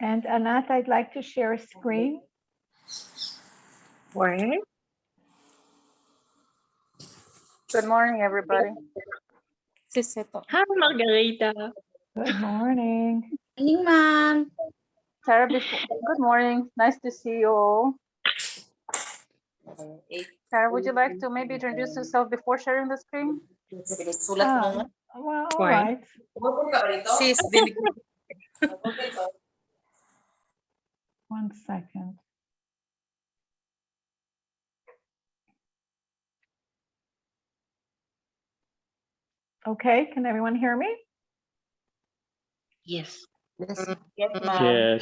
And Anat, I'd like to share a screen. Morning. Good morning, everybody. Hi, Margarita. Good morning. Morning, ma'am. Tara, good morning. Nice to see you all. Tara, would you like to maybe introduce yourself before sharing the screen? Well, all right. One second. Okay, can everyone hear me? Yes. Yes,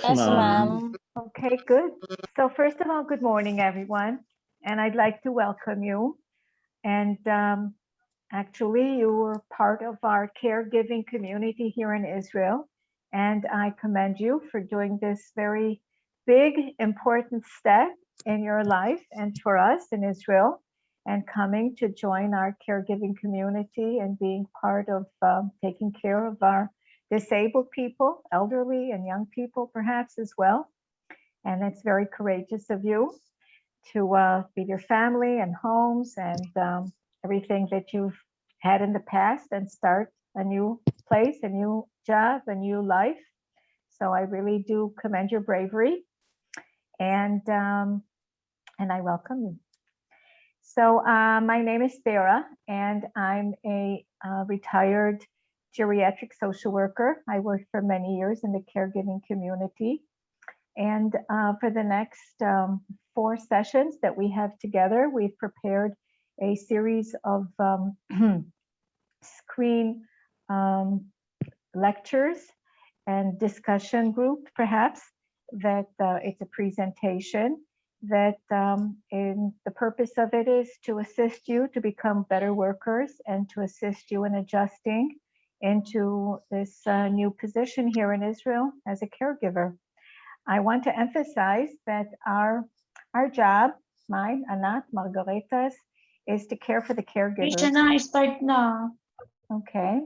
ma'am. Okay, good. So first of all, good morning, everyone. And I'd like to welcome you. And actually, you were part of our caregiving community here in Israel. And I commend you for doing this very big, important step in your life and for us in Israel, and coming to join our caregiving community and being part of taking care of our disabled people, elderly and young people perhaps as well. And it's very courageous of you to feed your family and homes and everything that you've had in the past and start a new place, a new job, a new life. So I really do commend your bravery, and I welcome you. So my name is Sarah, and I'm a retired geriatric social worker. I worked for many years in the caregiving community. And for the next 4 sessions that we have together, we've prepared a series of screen lectures and discussion group, perhaps, that it's a presentation that in the purpose of it is to assist you to become better workers and to assist you in adjusting into this new position here in Israel as a caregiver. I want to emphasize that our job, mine, Anat, Margarita's, is to care for the caregivers. Start now. Okay,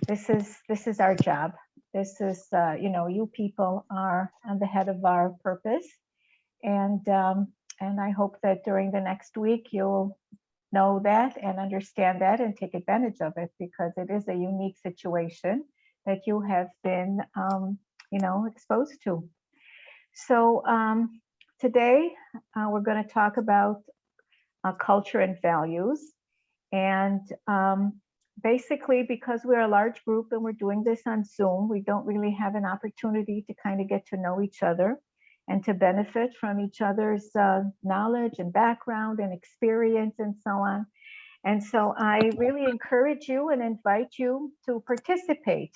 this is our job. This is you people are on the head of our purpose, and I hope that during the next week you'll know that and understand that and take advantage of it, because it is a unique situation that you have been exposed to. So today we're going to talk about culture and values, and basically because we're a large group and we're doing this on Zoom, we don't really have an opportunity to kind of get to know each other and to benefit from each other's knowledge and background and experience and so on. And so I really encourage you and invite you to participate.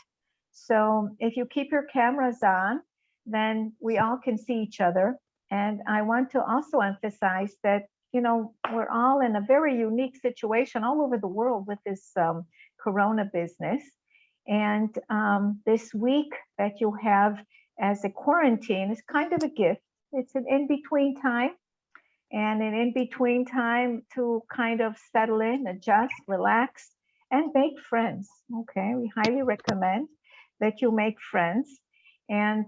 So if you keep your cameras on, then we all can see each other. And I want to also emphasize that, we're all in a very unique situation all over the world with this corona business. And this week that you have as a quarantine is kind of a gift. It's an in-between time, and an in-between time to kind of settle in, adjust, relax, and make friends. Okay, we highly recommend that you make friends. And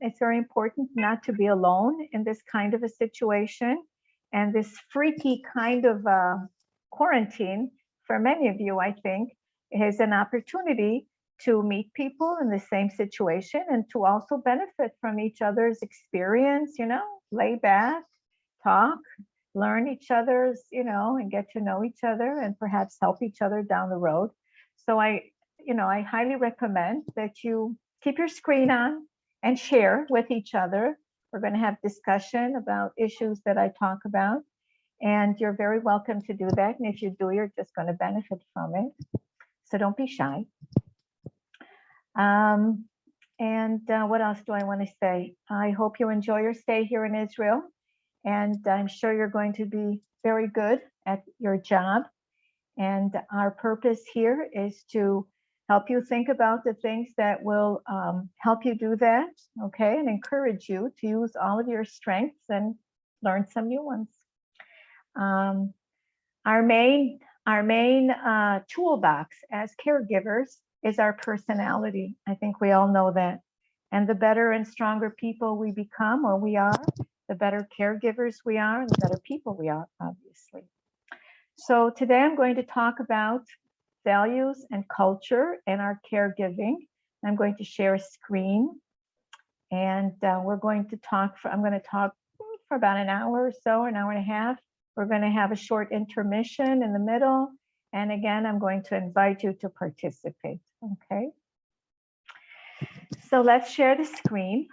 it's very important not to be alone in this kind of a situation. And this freaky kind of quarantine, for many of you, I think, is an opportunity to meet people in the same situation and to also benefit from each other's experience, lay back, talk, learn each other's, and get to know each other and perhaps help each other down the road. So I highly recommend that you keep your screen on and share with each other. We're going to have discussion about issues that I talk about, and you're very welcome to do that. And if you do, you're just going to benefit from it. So don't be shy. What else do I want to say? I hope you enjoy your stay here in Israel, and I'm sure you're going to be very good at your job. And our purpose here is to help you think about the things that will help you do that, okay, and encourage you to use all of your strengths and learn some new ones. Our main toolbox as caregivers is our personality. I think we all know that. And the better and stronger people we become, or we are, the better caregivers we are, and the better people we are, obviously. So today I'm going to talk about values and culture in our caregiving. I'm going to share a screen, and I'm going to talk for about an hour or so, an hour and a half. We're going to have a short intermission in the middle. And again, I'm going to invite you to participate, okay? So let's share the screen.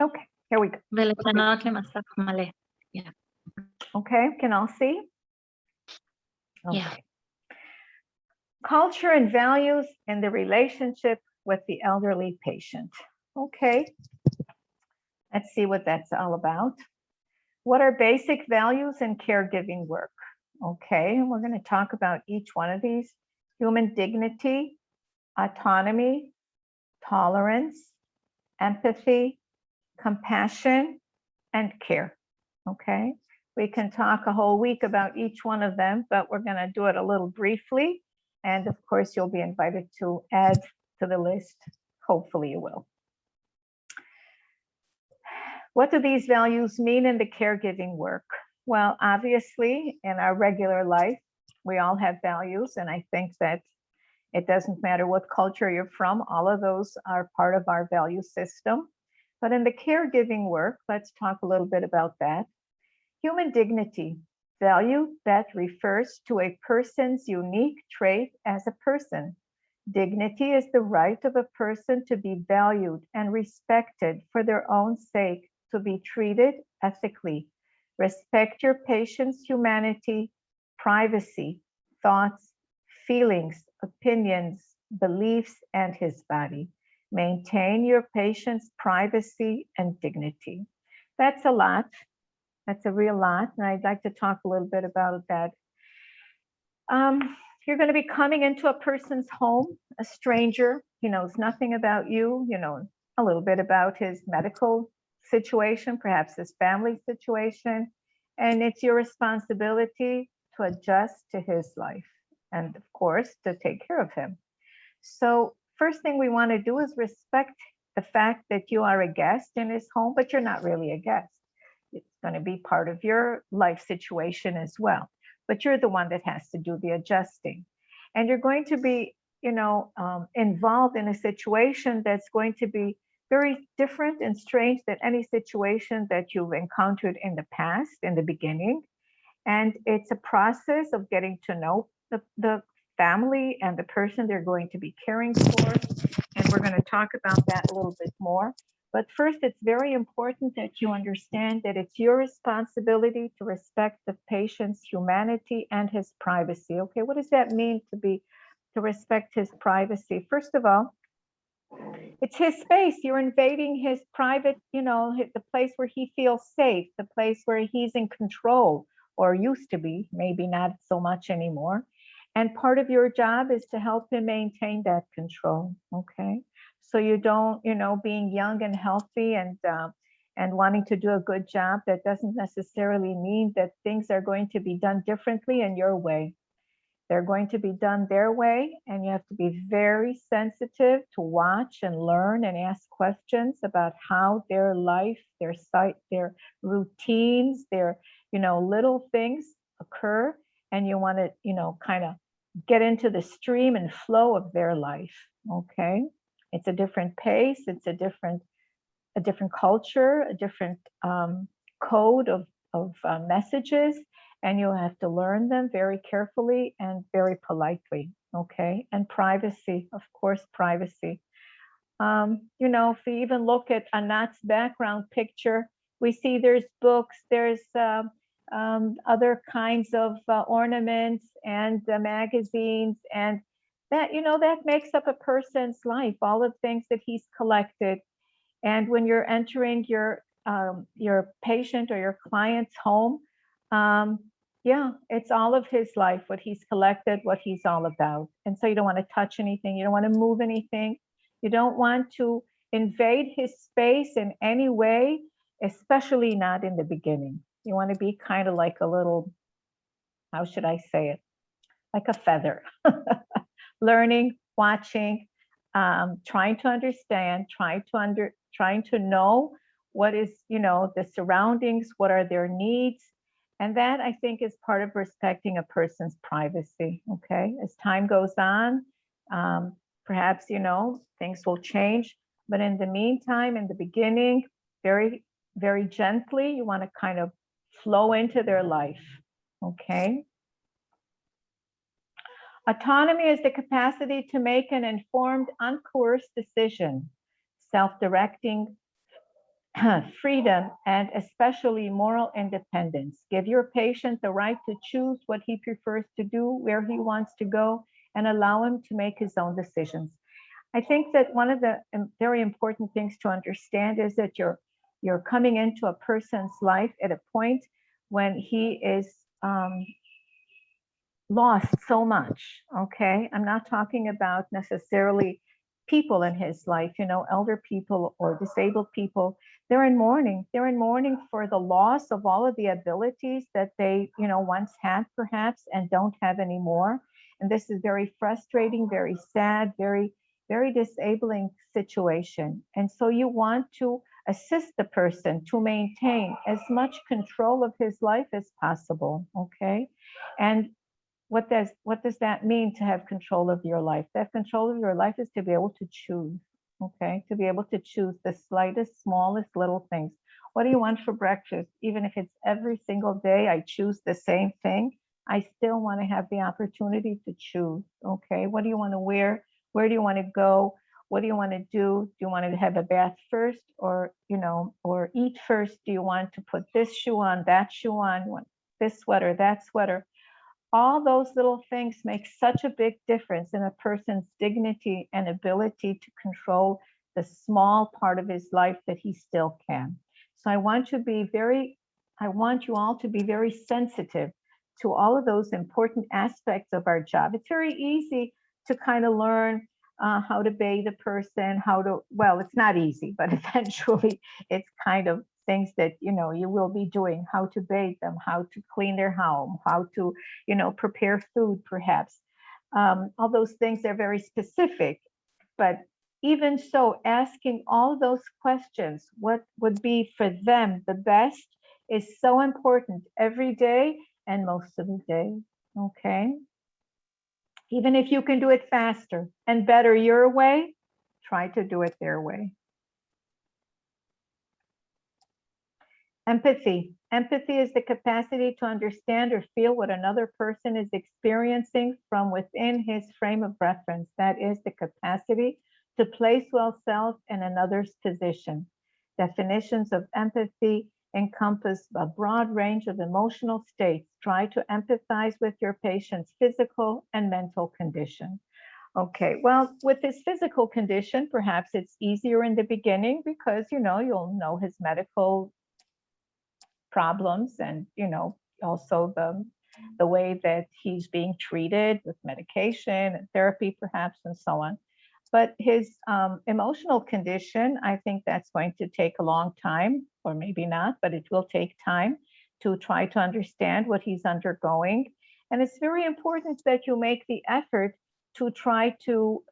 Okay, here we go. Okay, can all see? Okay. Yeah. Culture and values in the relationship with the elderly patient. Okay, let's see what that's all about. What are basic values in caregiving work? Okay, we're going to talk about each one of these. Human dignity, autonomy, tolerance, empathy, compassion, and care. Okay, we can talk a whole week about each one of them, but we're going to do it a little briefly. And of course, you'll be invited to add to the list. Hopefully you will. What do these values mean in the caregiving work? Well, obviously, in our regular life, we all have values. And I think that it doesn't matter what culture you're from, all of those are part of our value system. But in the caregiving work, let's talk a little bit about that. Human dignity, value that refers to a person's unique trait as a person. Dignity is the right of a person to be valued and respected for their own sake, to be treated ethically. Respect your patient's humanity, privacy, thoughts, feelings, opinions, beliefs, and his body. Maintain your patient's privacy and dignity. That's a lot. That's a real lot, and I'd like to talk a little bit about that. You're going to be coming into a person's home, a stranger. He knows nothing about you, you know, a little bit about his medical situation, perhaps his family situation, and it's your responsibility to adjust to his life and, of course, to take care of him. So first thing we want to do is respect the fact that you are a guest in his home, but you're not really a guest. It's going to be part of your life situation as well, but you're the one that has to do the adjusting. And you're going to be, you know, involved in a situation that's going to be very different and strange than any situation that you've encountered in the past, in the beginning. And it's a process of getting to know the family and the person they're going to be caring for. And we're going to talk about that a little bit more. But first, it's very important that you understand that it's your responsibility to respect the patient's humanity and his privacy. Okay, what does that mean to respect his privacy? First of all, it's his space. You're invading his private, you know, the place where he feels safe, the place where he's in control, or used to be, maybe not so much anymore. And part of your job is to help him maintain that control, okay? So you don't, you know, being young and healthy and wanting to do a good job, that doesn't necessarily mean that things are going to be done differently in your way. They're going to be done their way, and you have to be very sensitive to watch and learn and ask questions about how their life, their site, their routines, their, you know, little things occur. And you want to, you know, kind of get into the stream and flow of their life, okay? It's a different pace, it's a different culture, a different code of messages, and you have to learn them very carefully and very politely, okay? And privacy, of course, privacy. You know, if we even look at Anat's background picture, we see there's books, there's other kinds of ornaments and magazines, and that, you know, that makes up a person's life, all the things that he's collected. And when you're entering your patient or your client's home, yeah, it's all of his life, what he's collected, what he's all about. And so you don't want to touch anything, you don't want to move anything, you don't want to invade his space in any way, especially not in the beginning. You want to be kind of like a little, how should I say it? Like a feather, learning, watching, trying to understand, trying to know what is, the surroundings, what are their needs. And that, I think, is part of respecting a person's privacy, okay? As time goes on, perhaps, things will change. But in the meantime, in the beginning, very, very gently, you want to kind of flow into their life, okay? Autonomy is the capacity to make an informed, uncoerced decision, self-directing, freedom, and especially moral independence. Give your patient the right to choose what he prefers to do, where he wants to go, and allow him to make his own decisions. I think that one of the very important things to understand is that you're coming into a person's life at a point when he is lost so much, okay? I'm not talking about necessarily people in his life, elder people or disabled people. They're in mourning. They're in mourning for the loss of all of the abilities that they, once had perhaps and don't have anymore. And this is very frustrating, very sad, very, very disabling situation. And so you want to assist the person to maintain as much control of his life as possible, okay? And what does that mean, to have control of your life? To have control of your life is to be able to choose, okay? To be able to choose the slightest, smallest little things. What do you want for breakfast? Even if it's every single day I choose the same thing, I still want to have the opportunity to choose, okay? What do you want to wear? Where do you want to go? What do you want to do? Do you want to have a bath first, or, or eat first? Do you want to put this shoe on, that shoe on? You want this sweater, that sweater? All those little things make such a big difference in a person's dignity and ability to control the small part of his life that he still can. So I want you all to be very sensitive to all of those important aspects of our job. It's very easy to kind of learn how to bathe a person, well, it's not easy, but eventually it's kind of things that, you will be doing, how to bathe them, how to clean their home, how to, prepare food, perhaps. All those things are very specific, but even so, asking all those questions, what would be for them the best, is so important every day and most of the day, okay? Even if you can do it faster and better your way, try to do it their way. Empathy. Empathy is the capacity to understand or feel what another person is experiencing from within his frame of reference. That is the capacity to place oneself in another's position. Definitions of empathy encompass a broad range of emotional states. Try to empathize with your patient's physical and mental condition. Okay, well, with his physical condition, perhaps it's easier in the beginning because, you'll know his medical problems and, also the way that he's being treated with medication and therapy, perhaps, and so on. But his emotional condition, I think that's going to take a long time, or maybe not, but it will take time to try to understand what he's undergoing. And it's very important that you make the effort to try to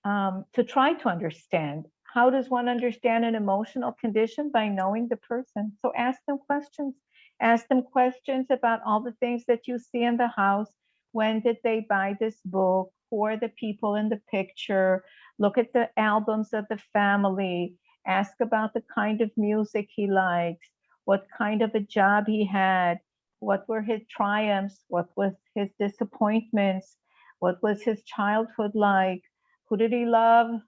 understand. How does one understand an emotional condition? By knowing the person. So ask them questions. Ask them questions about all the things that you see in the house. When did they buy this book? Who are the people in the picture? Look at the albums of the family. Ask about the kind of music he likes, what kind of a job he had, what were his triumphs, what was his disappointments, what was his childhood like, who did he love,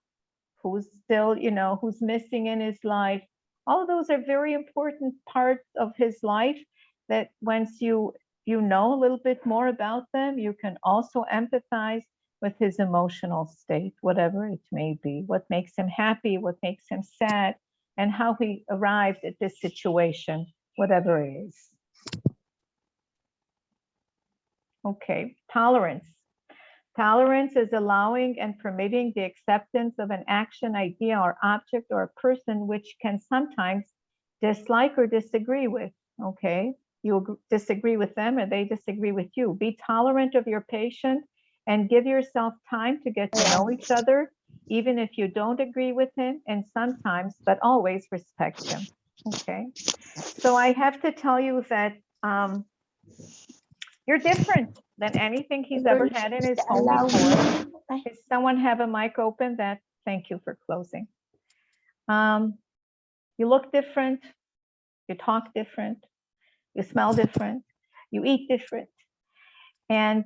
who's still, who's missing in his life. All of those are very important parts of his life that once you know a little bit more about them, you can also empathize with his emotional state, whatever it may be, what makes him happy, what makes him sad, and how he arrived at this situation, whatever it is. Okay, tolerance. Tolerance is allowing and permitting the acceptance of an action, idea, or object, or a person which can sometimes dislike or disagree with, okay? You disagree with them or they disagree with you. Be tolerant of your patient and give yourself time to get to know each other, even if you don't agree with him, and sometimes, but always respect him, okay? So I have to tell you that you're different than anything he's ever had in his home before. Does someone have a mic open? Thank you for closing. You look different, you talk different, you smell different, you eat different. And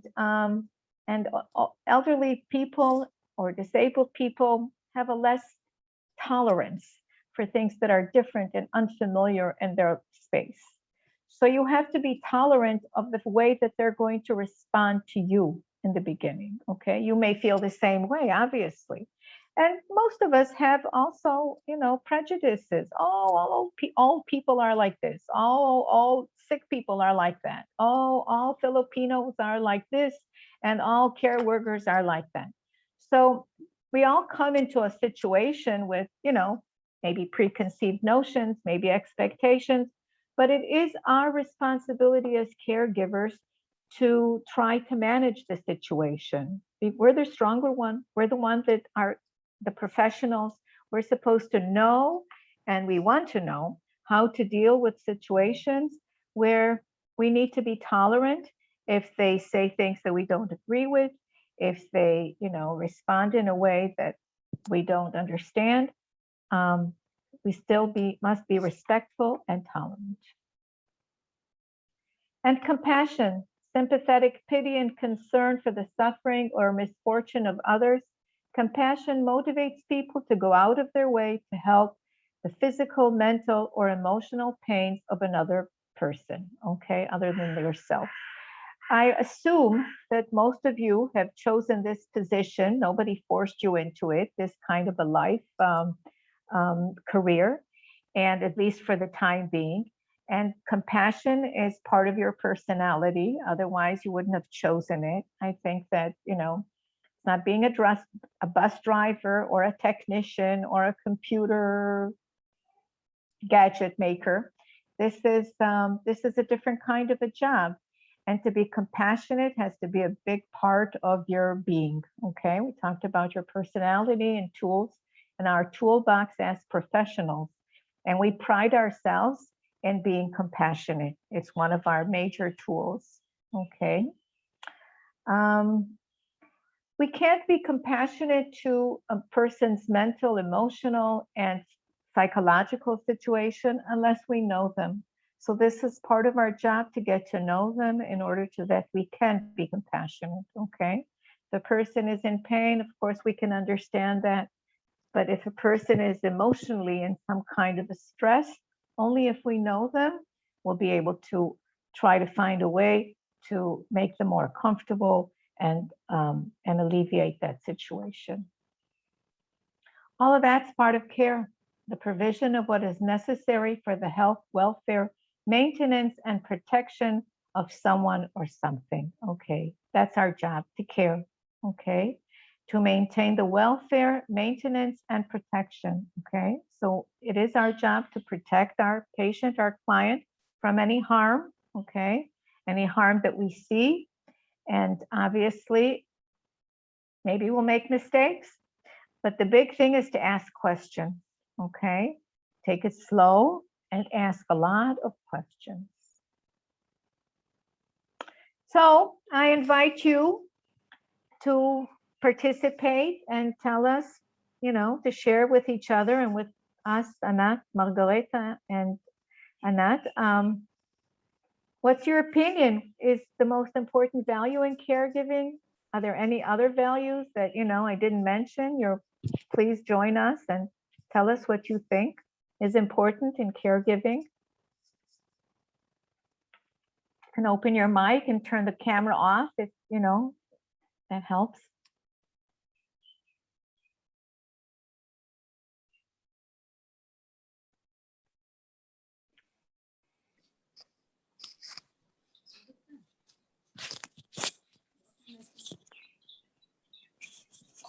elderly people or disabled people have a less tolerance for things that are different and unfamiliar in their space. So you have to be tolerant of the way that they're going to respond to you in the beginning, okay? You may feel the same way, obviously. And most of us have also, you know, prejudices. Oh, all people are like this. All sick people are like that. Oh, all Filipinos are like this, and all care workers are like that. So we all come into a situation with, you know, maybe preconceived notions, maybe expectations, but it is our responsibility as caregivers to try to manage the situation. We're the stronger one. We're the ones that are the professionals. We're supposed to know, and we want to know, how to deal with situations where we need to be tolerant if they say things that we don't agree with, if they, you know, respond in a way that we don't understand. We still must be respectful and tolerant. And compassion, sympathetic pity and concern for the suffering or misfortune of others. Compassion motivates people to go out of their way to help the physical, mental, or emotional pains of another person, okay, other than yourself. I assume that most of you have chosen this position. Nobody forced you into it, this kind of a life career, and at least for the time being. And compassion is part of your personality. Otherwise, you wouldn't have chosen it. I think that, you know, it's not being a bus driver or a technician or a computer gadget maker. This is a different kind of a job. And to be compassionate has to be a big part of your being, okay? We talked about your personality and tools in our toolbox as professionals. And we pride ourselves in being compassionate. It's one of our major tools, okay? We can't be compassionate to a person's mental, emotional, and psychological situation unless we know them. So this is part of our job, to get to know them in order to that we can be compassionate, okay? The person is in pain, of course, we can understand that. But if a person is emotionally in some kind of a stress, only if we know them, we'll be able to try to find a way to make them more comfortable and alleviate that situation. All of that's part of care, the provision of what is necessary for the health, welfare, maintenance, and protection of someone or something, okay? That's our job, to care, okay? To maintain the welfare, maintenance, and protection, okay? So it is our job to protect our patient, our client, from any harm, okay? Any harm that we see. And obviously, maybe we'll make mistakes, but the big thing is to ask questions, okay? Take it slow and ask a lot of questions. So I invite you to participate and tell us, you know, to share with each other and with us, Anat, Margareta, and Anat. What's your opinion? Is the most important value in caregiving? Are there any other values that, you know, I didn't mention? Please join us and tell us what you think is important in caregiving. You can open your mic and turn the camera off if, you know, that helps.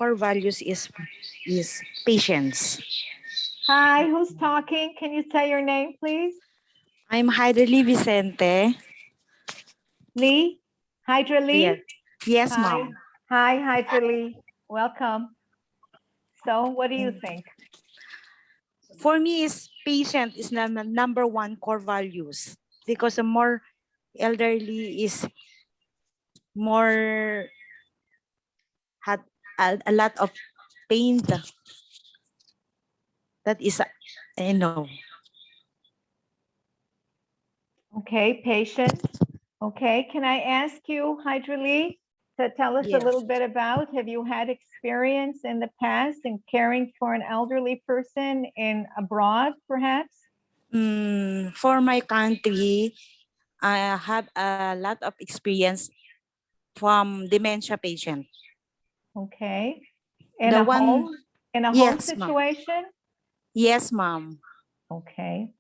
core values is patience. Hi, who's talking? Can you say your name, please? I'm Heiderly Vicente. Lee? Hydra Lee? Yes, Hi. ma'am. Hi, Hydra Lee. Welcome. So what do you think? For me, is patient is the number one core values, because the more elderly is more had a lot of pain. That is, I know. Okay, patience. Okay, can I ask you, Hydra Lee, to tell us a Yes. little bit about, have you had experience in the past in caring for an elderly person in abroad, perhaps? For my country, I have a lot of experience from dementia patient. Okay. In The a one, home, in a home yes, ma'am. situation? Yes, ma'am. Okay.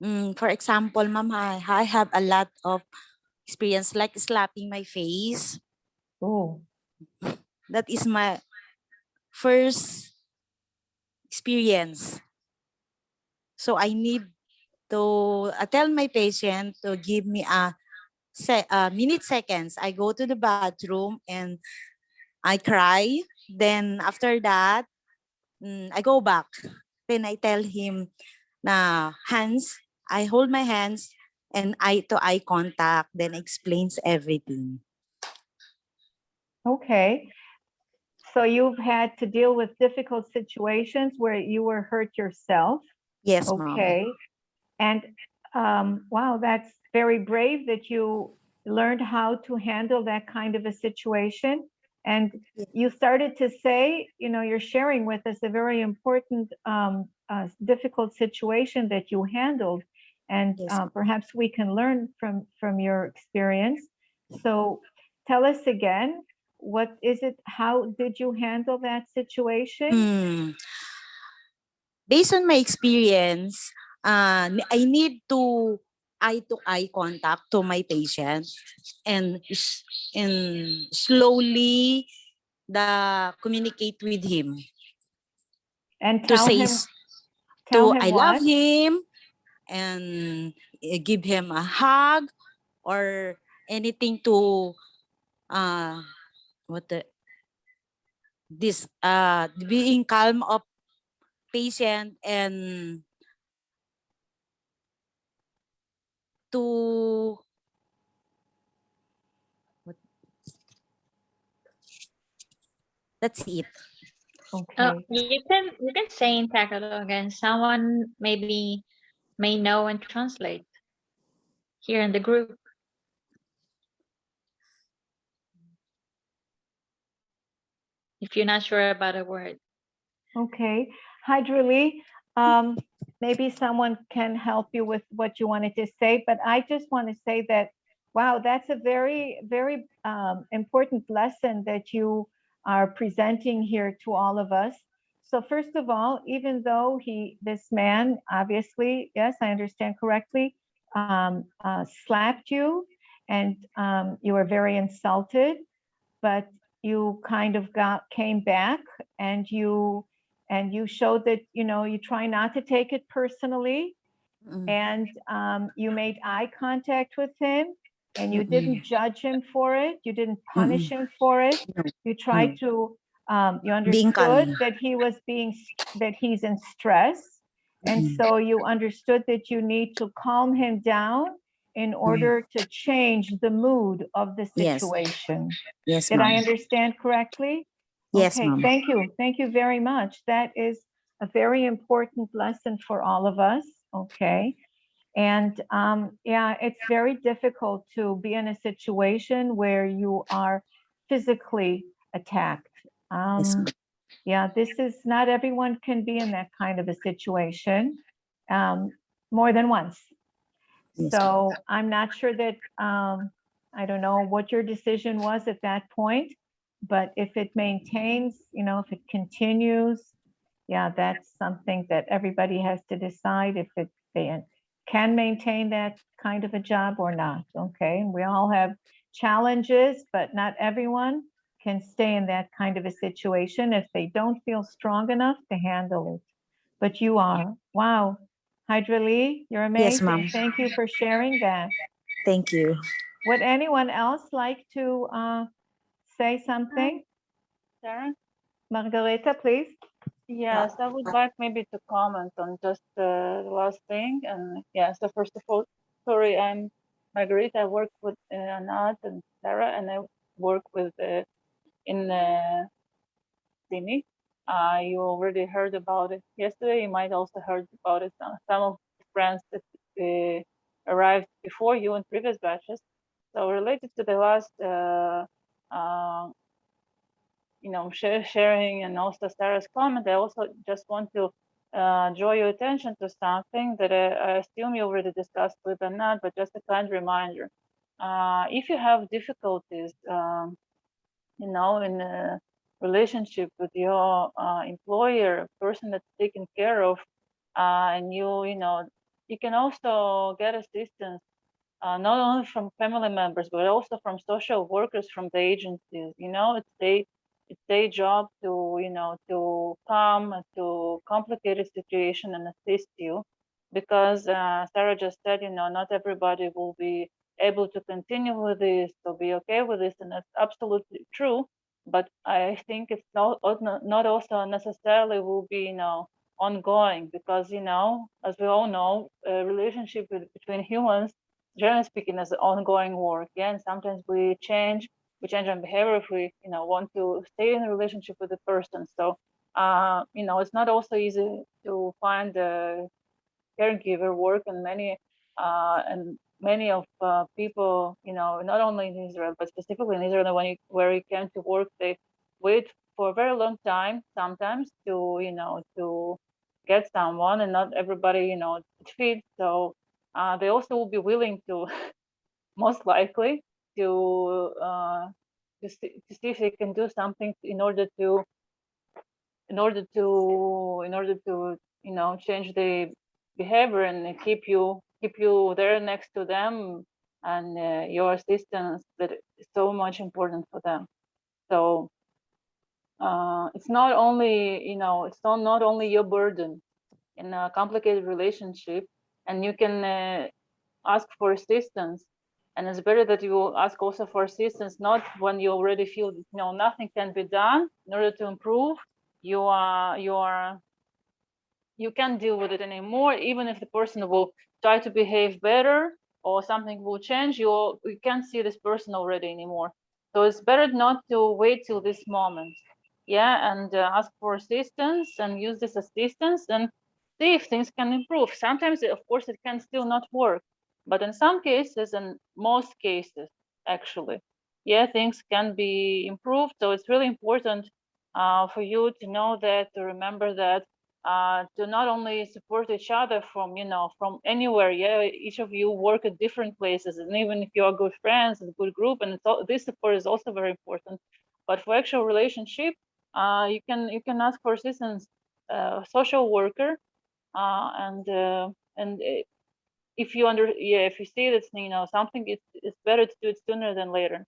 For example, ma'am, I have a lot of experience like slapping my face. Oh, That is my first experience. So I need to tell my patient to give me a minute seconds. I go to the bathroom and I cry. Then after that, I go back. Then I tell him na hands. I hold my hands and eye to eye contact. Then explains everything. okay. So you've had to deal with difficult situations where you were hurt yourself. Yes, ma'am. Okay. And wow, that's very brave that you learned how to handle that kind of a situation. And you started to say, you know, you're sharing with us a very important, difficult situation that you handled. And Yes. perhaps we can learn from your experience. So tell us again, what is it? How did you handle that situation? Based on my experience, I need to eye contact to my patient and slowly communicate with him And to tell say him, tell him I love what? him and give him a hug or anything to what the this being calm of patient and to what, that's it. Okay. You can say in Tagalog and someone maybe may know and translate here in the group. If you're not sure about a word. Okay. Hydra Lee, maybe someone can help you with what you wanted to say, but I just want to say that, wow, that's a very, very important lesson that you are presenting here to all of us. So first of all, even though this man, obviously, yes, I understand correctly, slapped you and you were very insulted, but you kind of came back and you showed that, you know, you try not to take it personally, and you made eye contact with him and you didn't judge him for it, you didn't punish him for it, you tried to you Being understood calm. that he's in stress, and so you understood that you need to calm him down in order to change the mood of the Yes. situation. Yes, Did I ma'am. understand correctly? Yes, Okay, ma'am. thank you. Thank you very much. That is a very important lesson for all of us. Okay. And yeah, it's very difficult to be in a situation where you are physically attacked. Yes, ma'am. Yeah, this is not everyone can be in that kind of a situation more than once. Yes. So I'm not sure that, I don't know what your decision was at that point, but if it maintains, you know, if it continues, yeah, that's something that everybody has to decide if they can maintain that kind of a job or not. Okay, and we all have challenges, but not everyone can stay in that kind of a situation if they don't feel strong enough to handle it. But you are. Wow. Hydra Lee, you're Yes, amazing. ma'am. Thank you for sharing that. Thank you. Would anyone else like to say something? Sarah? Margareta, please. Yes, I would like maybe to comment on just the last thing. And yeah, so first of all, sorry, I'm Margarita. I work with Anat and Sarah, and I work with in Sydney. You already heard about it yesterday. You might also heard about it. Some of the friends that arrived before you in previous batches. So related to the last sharing and also Sarah's comment, I also just want to draw your attention to something that I assume you already discussed with Anat, but just a kind reminder. If you have difficulties, in a relationship with your employer, person that's taken care of, and you can also get assistance not only from family members, but also from social workers from the agencies. It's their job to come to complicate a situation and assist you, because Sarah just said, not everybody will be able to continue with this, to be okay with this, and that's absolutely true. But I think it's not also necessarily will be ongoing, because as we all know, a relationship between humans, generally speaking, is ongoing work. Yeah, and sometimes we change our behavior if we want to stay in a relationship with the person. So it's not also easy to find a caregiver work, and many of people, not only in Israel but specifically in Israel, where you came to work, they wait for a very long time sometimes to get someone, and not everybody it fits. So they also will be willing to most likely to see if they can do something in order to change the behavior and keep you there next to them, and your assistance that is so much important for them. So it's not only not only your burden in a complicated relationship, and you can ask for assistance. And it's better that you ask also for assistance, not when you already feel nothing can be done in order to improve. You can't deal with it anymore, even if the person will try to behave better or something will change. You can't see this person already anymore. So it's better not to wait till this moment. Yeah, and ask for assistance and use this assistance and see if things can improve. Sometimes, of course, it can still not work, but in some cases, and most cases, actually, yeah, things can be improved. So it's really important for you to know that, to remember that, to not only support each other from anywhere. Yeah, each of you work at different places, and even if you are good friends and good group, and this support is also very important. But for actual relationship, you can ask for assistance, social worker, and if you see that something, it's better to do it sooner than later.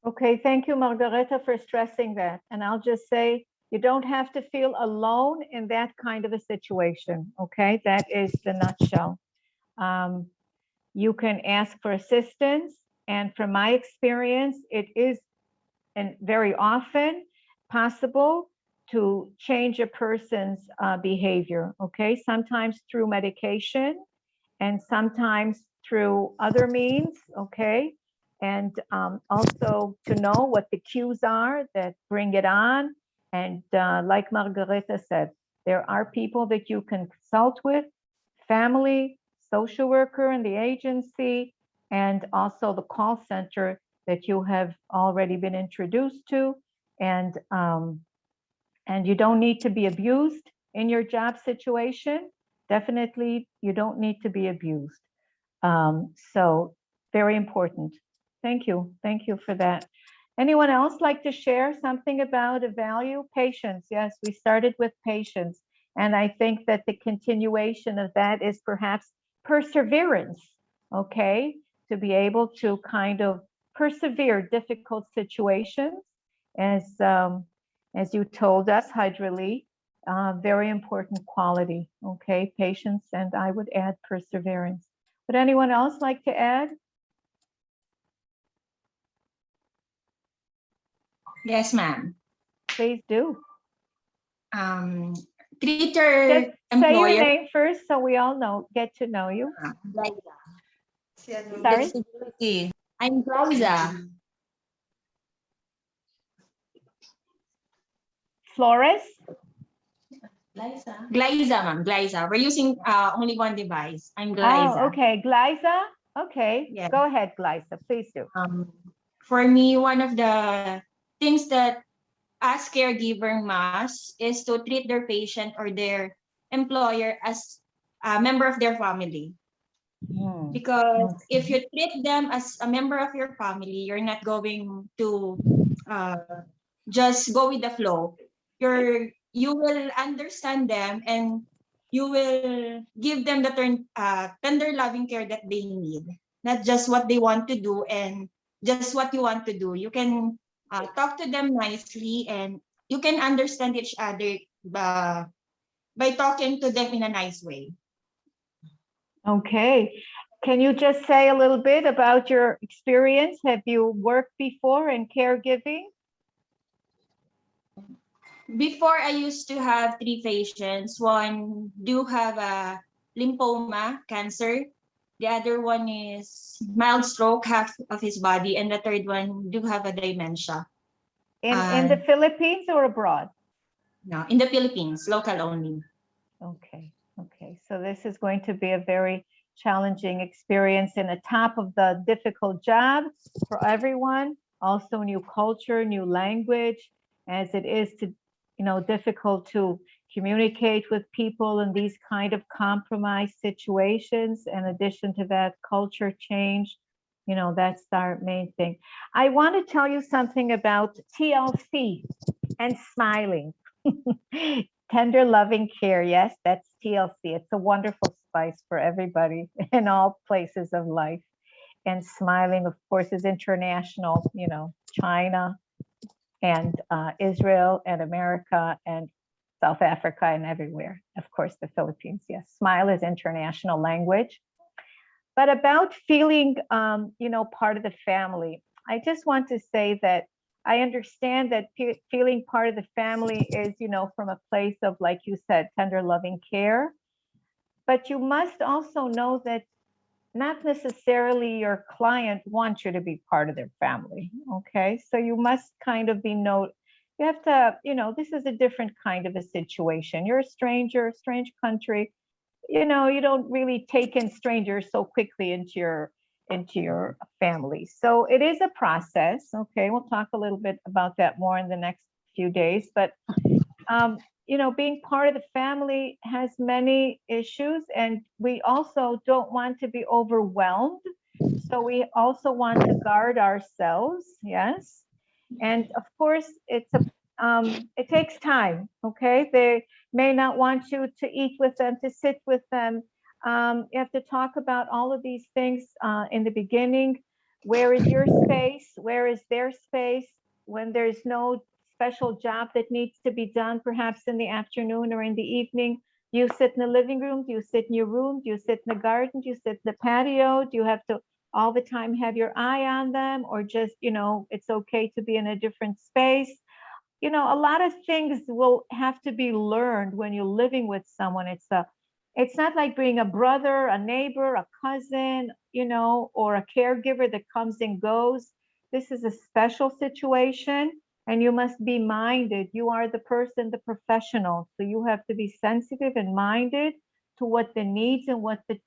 Okay, thank you, Margareta, for stressing that. And I'll just say, you don't have to feel alone in that kind of a situation, okay? That is the nutshell. You can ask for assistance, and from my experience, it is very often possible to change a person's behavior, okay? Sometimes through medication, and sometimes through other means, okay? And also to know what the cues are that bring it on. And like Margareta said, there are people that you can consult with, family, social worker in the agency, and also the call center that you have already been introduced to. And you don't need to be abused in your job situation. Definitely, you don't need to be abused. So very important. Thank you. Thank you for that. Anyone else like to share something about a value? Patience. Yes, we started with patience. And I think that the continuation of that is perhaps perseverance, okay? To be able to kind of persevere difficult situations, as you told us, Hydrali, very important quality. Okay, patience, and I would add perseverance. Would anyone else like to add? Yes, ma'am. Please do. Treat your Just say your employer. name first so we all get to know you. Sorry? Flexibility. I'm Liza. Flores? Gliza, ma'am. Gliza. We're using only one device. I'm Oh, Gliza. okay. Glyza? Okay. Yeah. Go ahead, Glyza. Please do. For me, one of the things that as caregiver must is to treat their patient or their employer as a member of their family. Because if you treat them as a member of your family, you're not going to just go with the flow. You will understand them and you will give them the tender loving care that they need, not just what they want to do and just what you want to do. You can talk to them nicely and you can understand each other by talking to them in a nice way. Okay. Can you just say a little bit about your experience? Have you worked before in caregiving? Before, I used to have 3 patients. One do have a lymphoma, cancer. The other one is mild stroke, half of his body. And the third one do have a dementia. In the Philippines or abroad? No, in the Philippines, local only. Okay. Okay. So this is going to be a very challenging experience and a top of the difficult job for everyone. Also new culture, new language, as it is to, difficult to communicate with people in these kind of compromise situations. In addition to that, culture change, that's our main thing. I want to tell you something about TLC and smiling. Tender loving care. Yes, that's TLC. It's a wonderful spice for everybody in all places of life. And smiling, of course, is international, China and Israel and America and South Africa and everywhere. Of course, the Philippines. Yes, smile is international language. But about feeling, part of the family, I just want to say that I understand that feeling part of the family is, from a place of, like you said, tender loving care. But you must also know that not necessarily your client wants you to be part of their family. Okay. So you must kind of you have to, this is a different kind of a situation. You're a stranger, strange country. You don't really take in strangers so quickly into your family. So it is a process. Okay, we'll talk a little bit about that more in the next few days. But being part of the family has many issues, and we also don't want to be overwhelmed. So we also want to guard ourselves. Yes, and of course it takes time. Okay, they may not want you to eat with them, to sit with them. You have to talk about all of these things in the beginning. Where is your space? Where is their space? When there's no special job that needs to be done, perhaps in the afternoon or in the evening, do you sit in the living room? Do you sit in your room? Do you sit in the garden? Do you sit in the patio? Do you have to all the time have your eye on them, or just, it's okay to be in a different space? A lot of things will have to be learned when you're living with someone. It's not like being a brother, a neighbor, a cousin, or a caregiver that comes and goes. This is a special situation, and you must be minded. You are the person, the professional. So you have to be sensitive and minded to what the needs and what the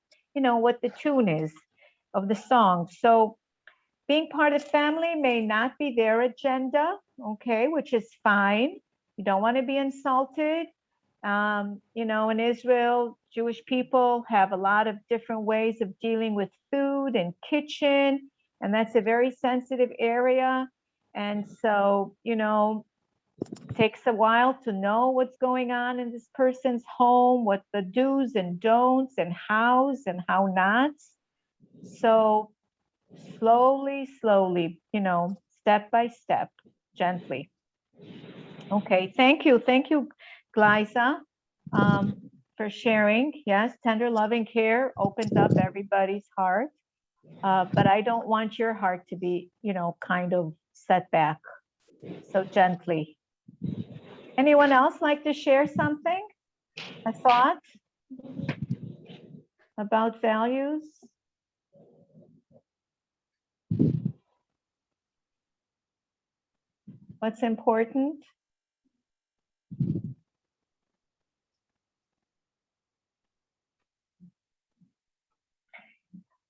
tune is of the song. So being part of the family may not be their agenda, okay, which is fine. You don't want to be insulted. In Israel, Jewish people have a lot of different ways of dealing with food and kitchen, and that's a very sensitive area. And so, it takes a while to know what's going on in this person's home, what the do's and don'ts and how nots. So Slowly, slowly, you know, step by step, gently. Okay, thank you. Thank you, Glyza, for sharing. Yes, tender loving care opens up everybody's heart. But I don't want your heart to be, you know, kind of set back. So gently. Anyone else like to share something? A thought about values? What's important?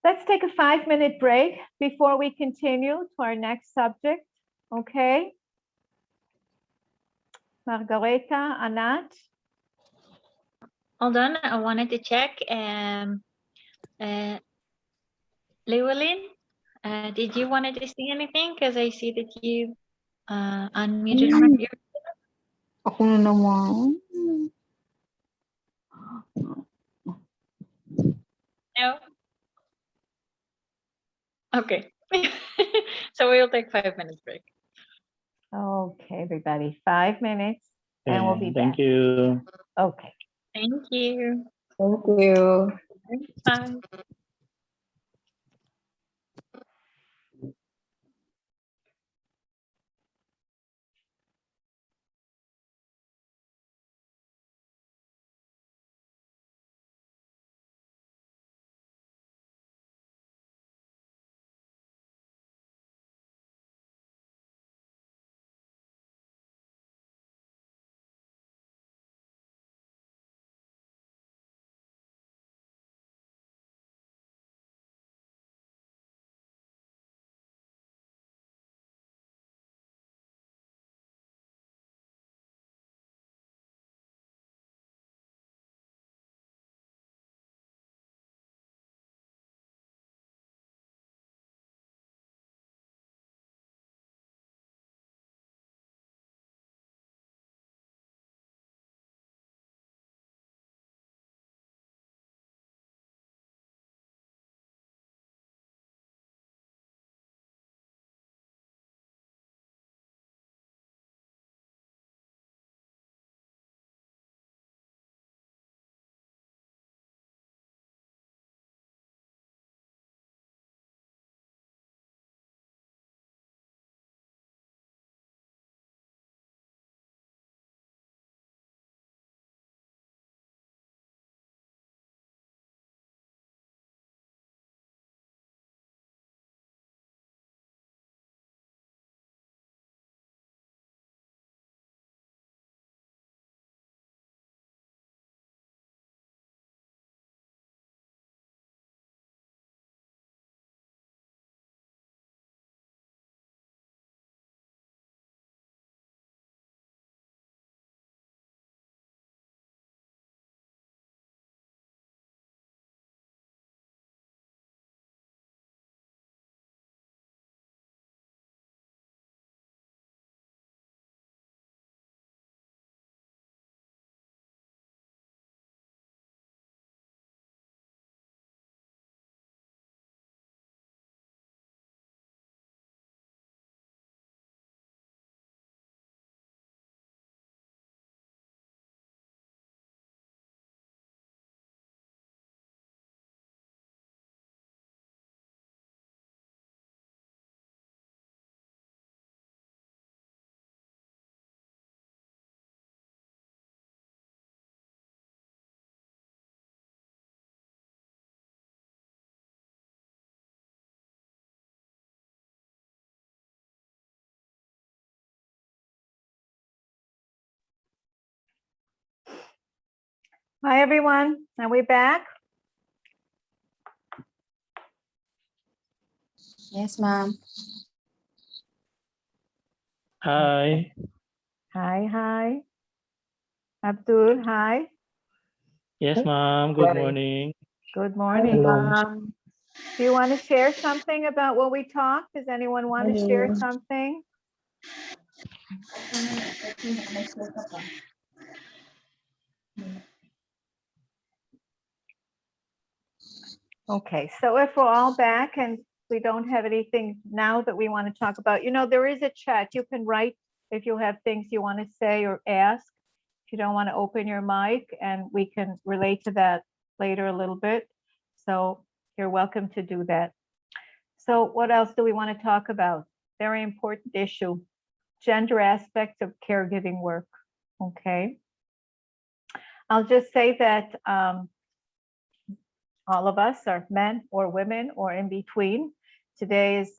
Let's take a 5-minute break before we continue to our next subject. Okay. Margareta, Anat. Hold on, I wanted to check. Llewellyn, did you wanted to say anything? Because I see that you unmuted your. Ako na naman. No. Okay. So we'll take 5 minutes break. Okay, everybody, 5 minutes and we'll be back. Thank you. Okay. Thank you. Thank you. Bye. Hi, everyone. Are we back? Yes, ma'am. Hi. Hi, hi. Abdul, hi. Yes, ma'am. Good morning. Good morning. Hello. Do you want to share something about what we talked? Does anyone want to share Hello. something? Okay, so if we're all back and we don't have anything now that we want to talk about. You know, there is a chat. You can write if you have things you want to say or ask. If you don't want to open your mic, and we can relate to that later a little bit. So you're welcome to do that. So what else do we want to talk about? Very important issue, gender aspects of caregiving work. Okay. I'll just say that all of us are men or women or in between. Today is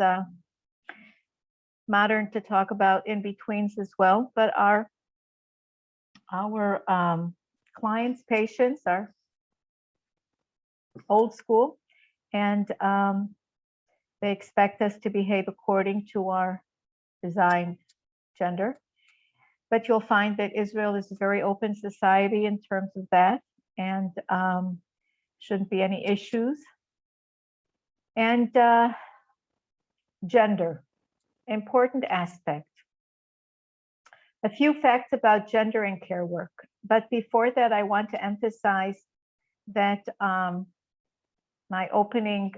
modern to talk about in-betweens as well, but our clients, patients are old school, and they expect us to behave according to our designed gender. But you'll find that Israel is a very open society in terms of that, and shouldn't be any issues. And gender, important aspect. A few facts about gender and care work. But before that, I want to emphasize that my opening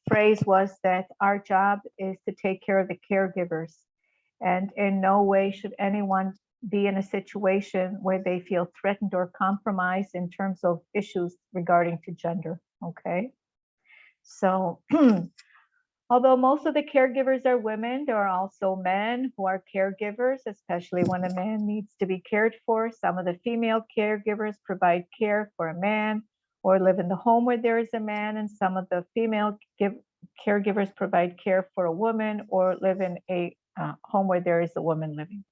phrase was that our job is to take care of the caregivers. And in no way should anyone be in a situation where they feel threatened or compromised in terms of issues regarding to gender, okay? So, although most of the caregivers are women, there are also men who are caregivers, especially when a man needs to be cared for. Some of the female caregivers provide care for a man or live in the home where there is a man, and some of the female caregivers provide care for a woman or live in a home where there is a woman living.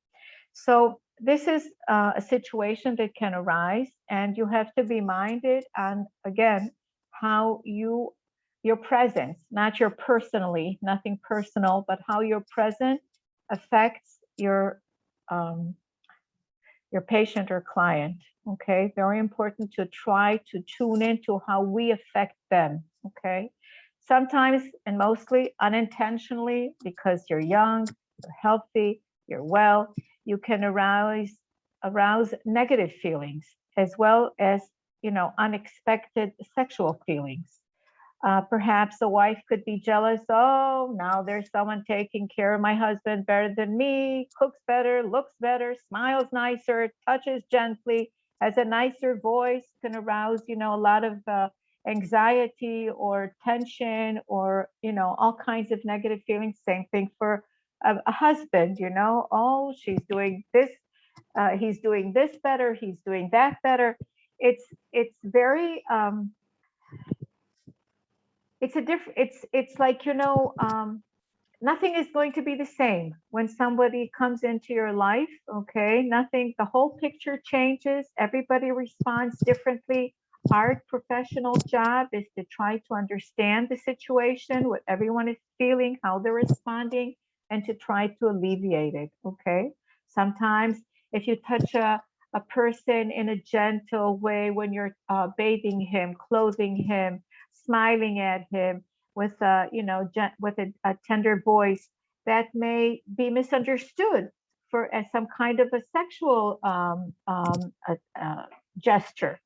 So this is a situation that can arise, and you have to be minded on, again, how your presence, not your personally, nothing personal, but how your presence affects your patient or client. Okay, very important to try to tune into how we affect them. Okay, sometimes and mostly unintentionally, because you're young, you're healthy, you're well, you can arouse negative feelings as well as, you know, unexpected sexual feelings. Perhaps a wife could be jealous. Oh, now there's someone taking care of my husband better than me, cooks better, looks better, smiles nicer, touches gently, has a nicer voice, can arouse, you know, a lot of anxiety or tension or, you know, all kinds of negative feelings. Same thing for a husband, you know, oh, she's doing this, he's doing this better, he's doing that better. It's very, it's like, you know, nothing is going to be the same when somebody comes into your life, okay? Nothing, the whole picture changes. Everybody responds differently. Our professional job is to try to understand the situation, what everyone is feeling, how they're responding, and to try to alleviate it, okay? Sometimes if you touch a person in a gentle way when you're bathing him, clothing him, smiling at him with a, you know, with a tender voice, that may be misunderstood for as some kind of a sexual gesture.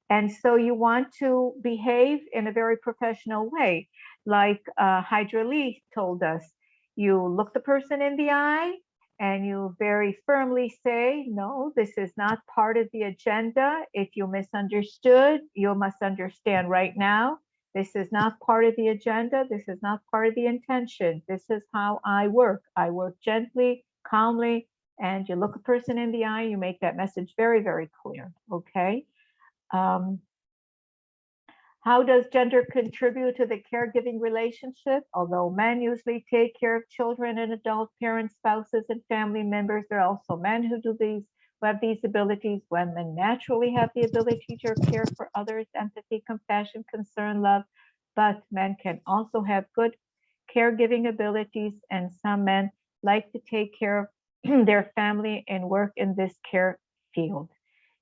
And so you want to behave in a very professional way. Like Hydra Lee told us, you look the person in the eye and you very firmly say, no, this is not part of the agenda. If you misunderstood, you must understand right now. This is not part of the agenda. This is not part of the intention. This is how I work. I work gently, calmly, and you look a person in the eye, you make that message very, very clear, okay? How does gender contribute to the caregiving relationship? Although men usually take care of children and adult parents, spouses, and family members, there are also men who who have these abilities. Women naturally have the ability to care for others, empathy, compassion, concern, love, but men can also have good caregiving abilities, and some men like to take care of their family and work in this care field.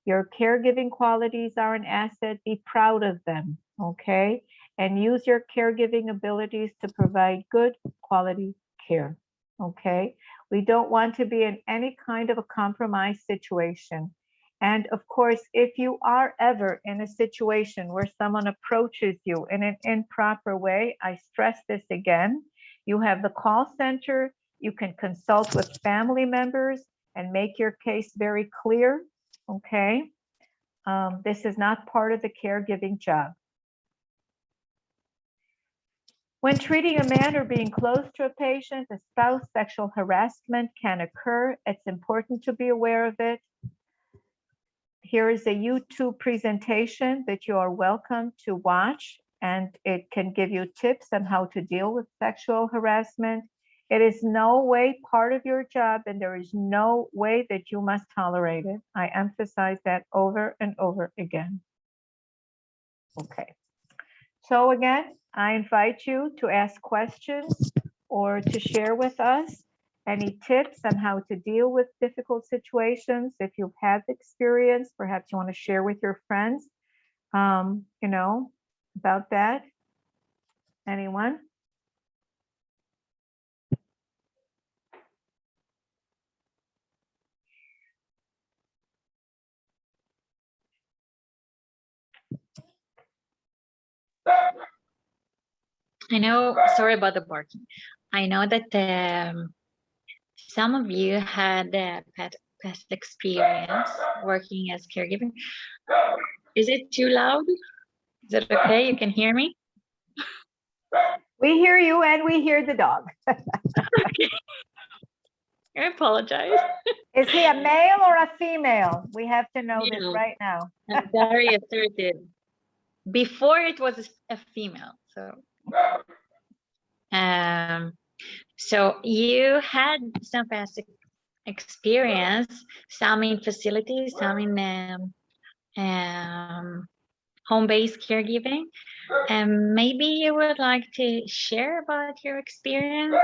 Your caregiving qualities are an asset. Be proud of them, okay? And use your caregiving abilities to provide good quality care, okay? We don't want to be in any kind of a compromised situation. And of course, if you are ever in a situation where someone approaches you in an improper way, I stress this again, you have the call center, you can consult with family members and make your case very clear, okay? This is not part of the caregiving job. When treating a man or being close to a patient, a spouse, sexual harassment can occur. It's important to be aware of it. Here is a YouTube presentation that you are welcome to watch, and it can give you tips on how to deal with sexual harassment. It is no way part of your job, and there is no way that you must tolerate it. I emphasize that over and over again. Okay. So again, I invite you to ask questions or to share with us any tips on how to deal with difficult situations. If you've had experience, perhaps you want to share with your friends, you know, about that. Anyone? I know, sorry about the barking. I know that some of you had past experience working as caregiver. Is it too loud? Is it okay? You can hear me? We hear you and we hear the dog. I apologize. Is he a male or a female? We have to know this Male. right now. I'm very assertive. Before it was a female, so you had some past experience, some in facilities, some in home-based caregiving, and maybe you would like to share about your experience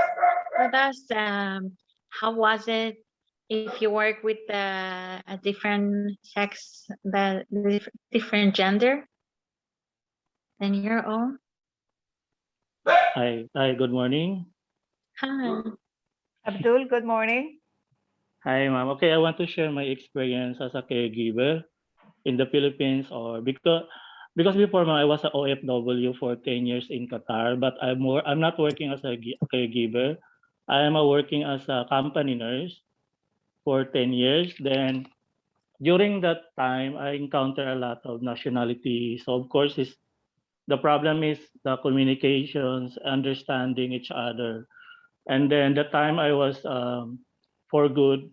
with us. How was it if you work with a different sex, the different gender than your own? Hi, good morning. Hi. Abdul, good morning. Hi, ma'am. Okay, I want to share my experience as a caregiver in the Philippines, or because before, ma'am, I was a OFW for 10 years in Qatar, but I'm not working as a caregiver. I am working as a company nurse for 10 years. Then during that time, I encounter a lot of nationality. So of course, the problem is the communications, understanding each other. And then the time I was for good,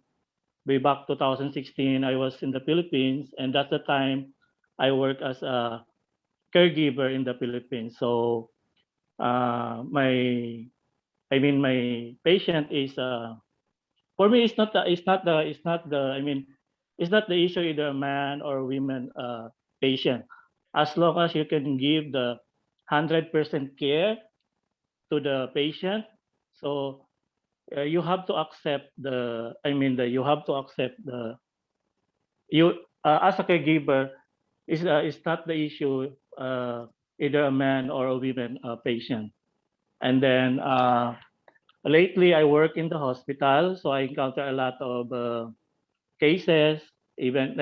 way back 2016, I was in the Philippines, and that's the time I worked as a caregiver in the Philippines. So my patient is for me, it's not the issue either a man or women patient, as long as you can give the 100% care to the patient. So you have to accept you have to accept you as a caregiver is not the issue either a man or a women patient. And then lately I work in the hospital, so I encounter a lot of cases. Even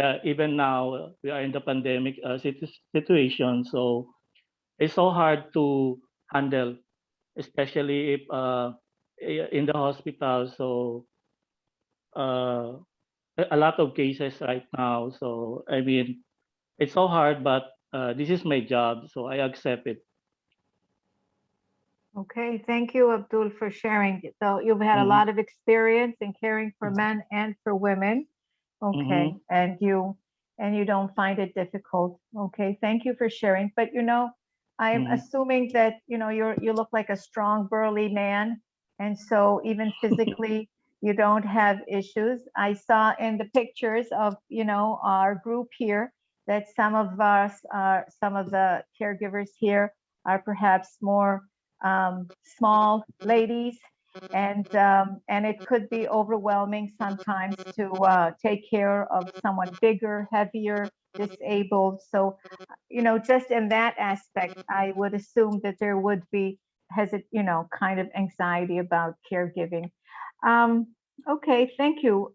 now we are in the pandemic situation, so it's so hard to handle, especially if in the hospital. So a lot of cases right now. So it's so hard, but this is my job, so I accept it. Okay, thank you, Abdul, for sharing. So you've had a Mhm. lot of experience in caring for men and for women. Okay, and you don't find it difficult. Okay, thank you for sharing. But I'm assuming that you look like a strong, burly man, and so even physically you don't have issues. I saw in the pictures of our group here that some of the caregivers here are perhaps more small ladies, and it could be overwhelming sometimes to take care of someone bigger, heavier, disabled. So just in that aspect, I would assume that there would be kind of anxiety about caregiving. Okay, thank you.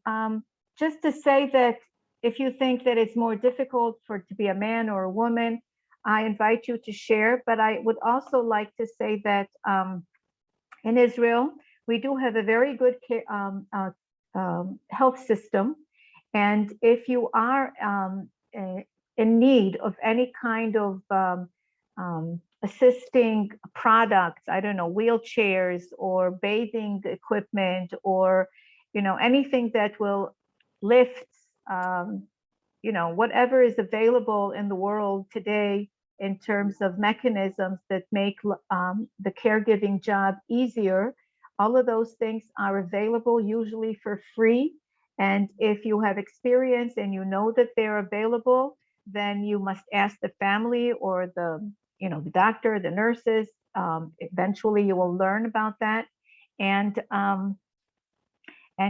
Just to say that if you think that it's more difficult to be a man or a woman, I invite you to share. But I would also like to say that in Israel, we do have a very good health system. And if you are in need of any kind of assisting products, I don't know, wheelchairs or bathing equipment, or, anything that will lift, whatever is available in the world today in terms of mechanisms that make the caregiving job easier, all of those things are available, usually for free. And if you have experience and you know that they're available, then you must ask the family or the doctor, the nurses. Eventually you will learn about that. And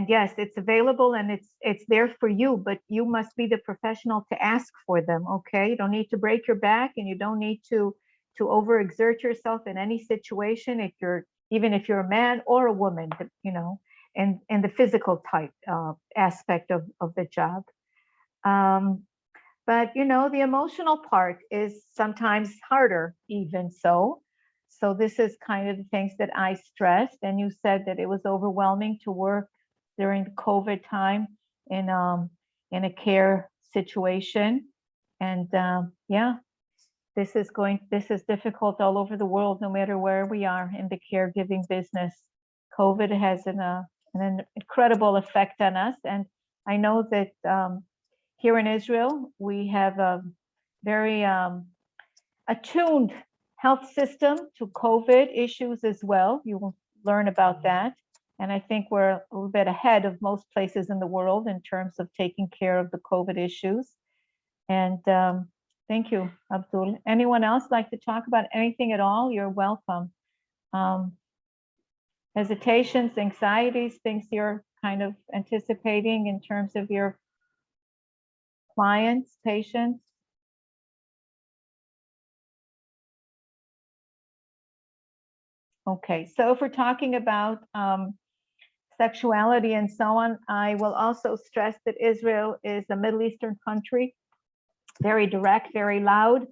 yes, it's available and it's there for you, but you must be the professional to ask for them, okay? You don't need to break your back, and you don't need to overexert yourself in any situation, even if you're a man or a woman, and the physical type aspect of the job. But the emotional part is sometimes harder, even so. So this is kind of the things that I stressed. And you said that it was overwhelming to work during the COVID time in a care situation. And yeah, this is difficult all over the world, no matter where we are in the caregiving business. COVID has an incredible effect on us. And I know that here in Israel, we have a very attuned health system to COVID issues as well. You will learn about that. And I think we're a little bit ahead of most places in the world in terms of taking care of the COVID issues. And thank you, Abdul. Anyone else like to talk about anything at all? You're welcome. Hesitations, anxieties, things you're kind of anticipating in terms of your clients, patients? Okay, so if we're talking about sexuality and so on, I will also stress that Israel is a Middle Eastern country, very direct, very loud.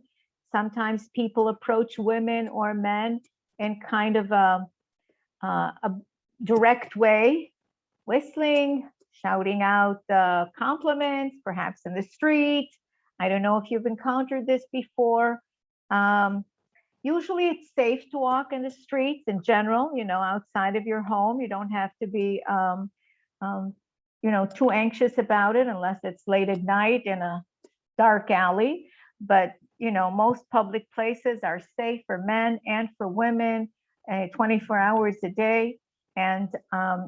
Sometimes people approach women or men in kind of a direct way, whistling, shouting out compliments, perhaps in the street. I don't know if you've encountered this before. Usually it's safe to walk in the streets in general, outside of your home. You don't have to be, too anxious about it unless it's late at night in a dark alley. But, most public places are safe for men and for women 24 hours a day. And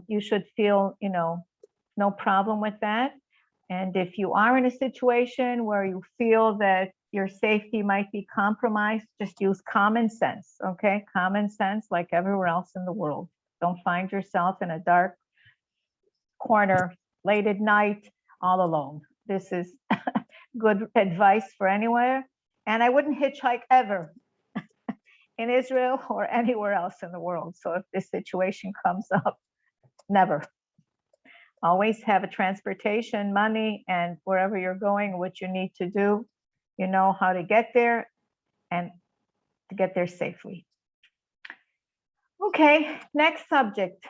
you should feel, no problem with that. And if you are in a situation where you feel that your safety might be compromised, just use common sense, okay? Common sense, like everywhere else in the world. Don't find yourself in a dark corner late at night all alone. This is good advice for anywhere. And I wouldn't hitchhike ever in Israel or anywhere else in the world. So if this situation comes up, never. Always have a transportation, money, and wherever you're going, what you need to do, you know how to get there and to get there safely. Okay, next subject,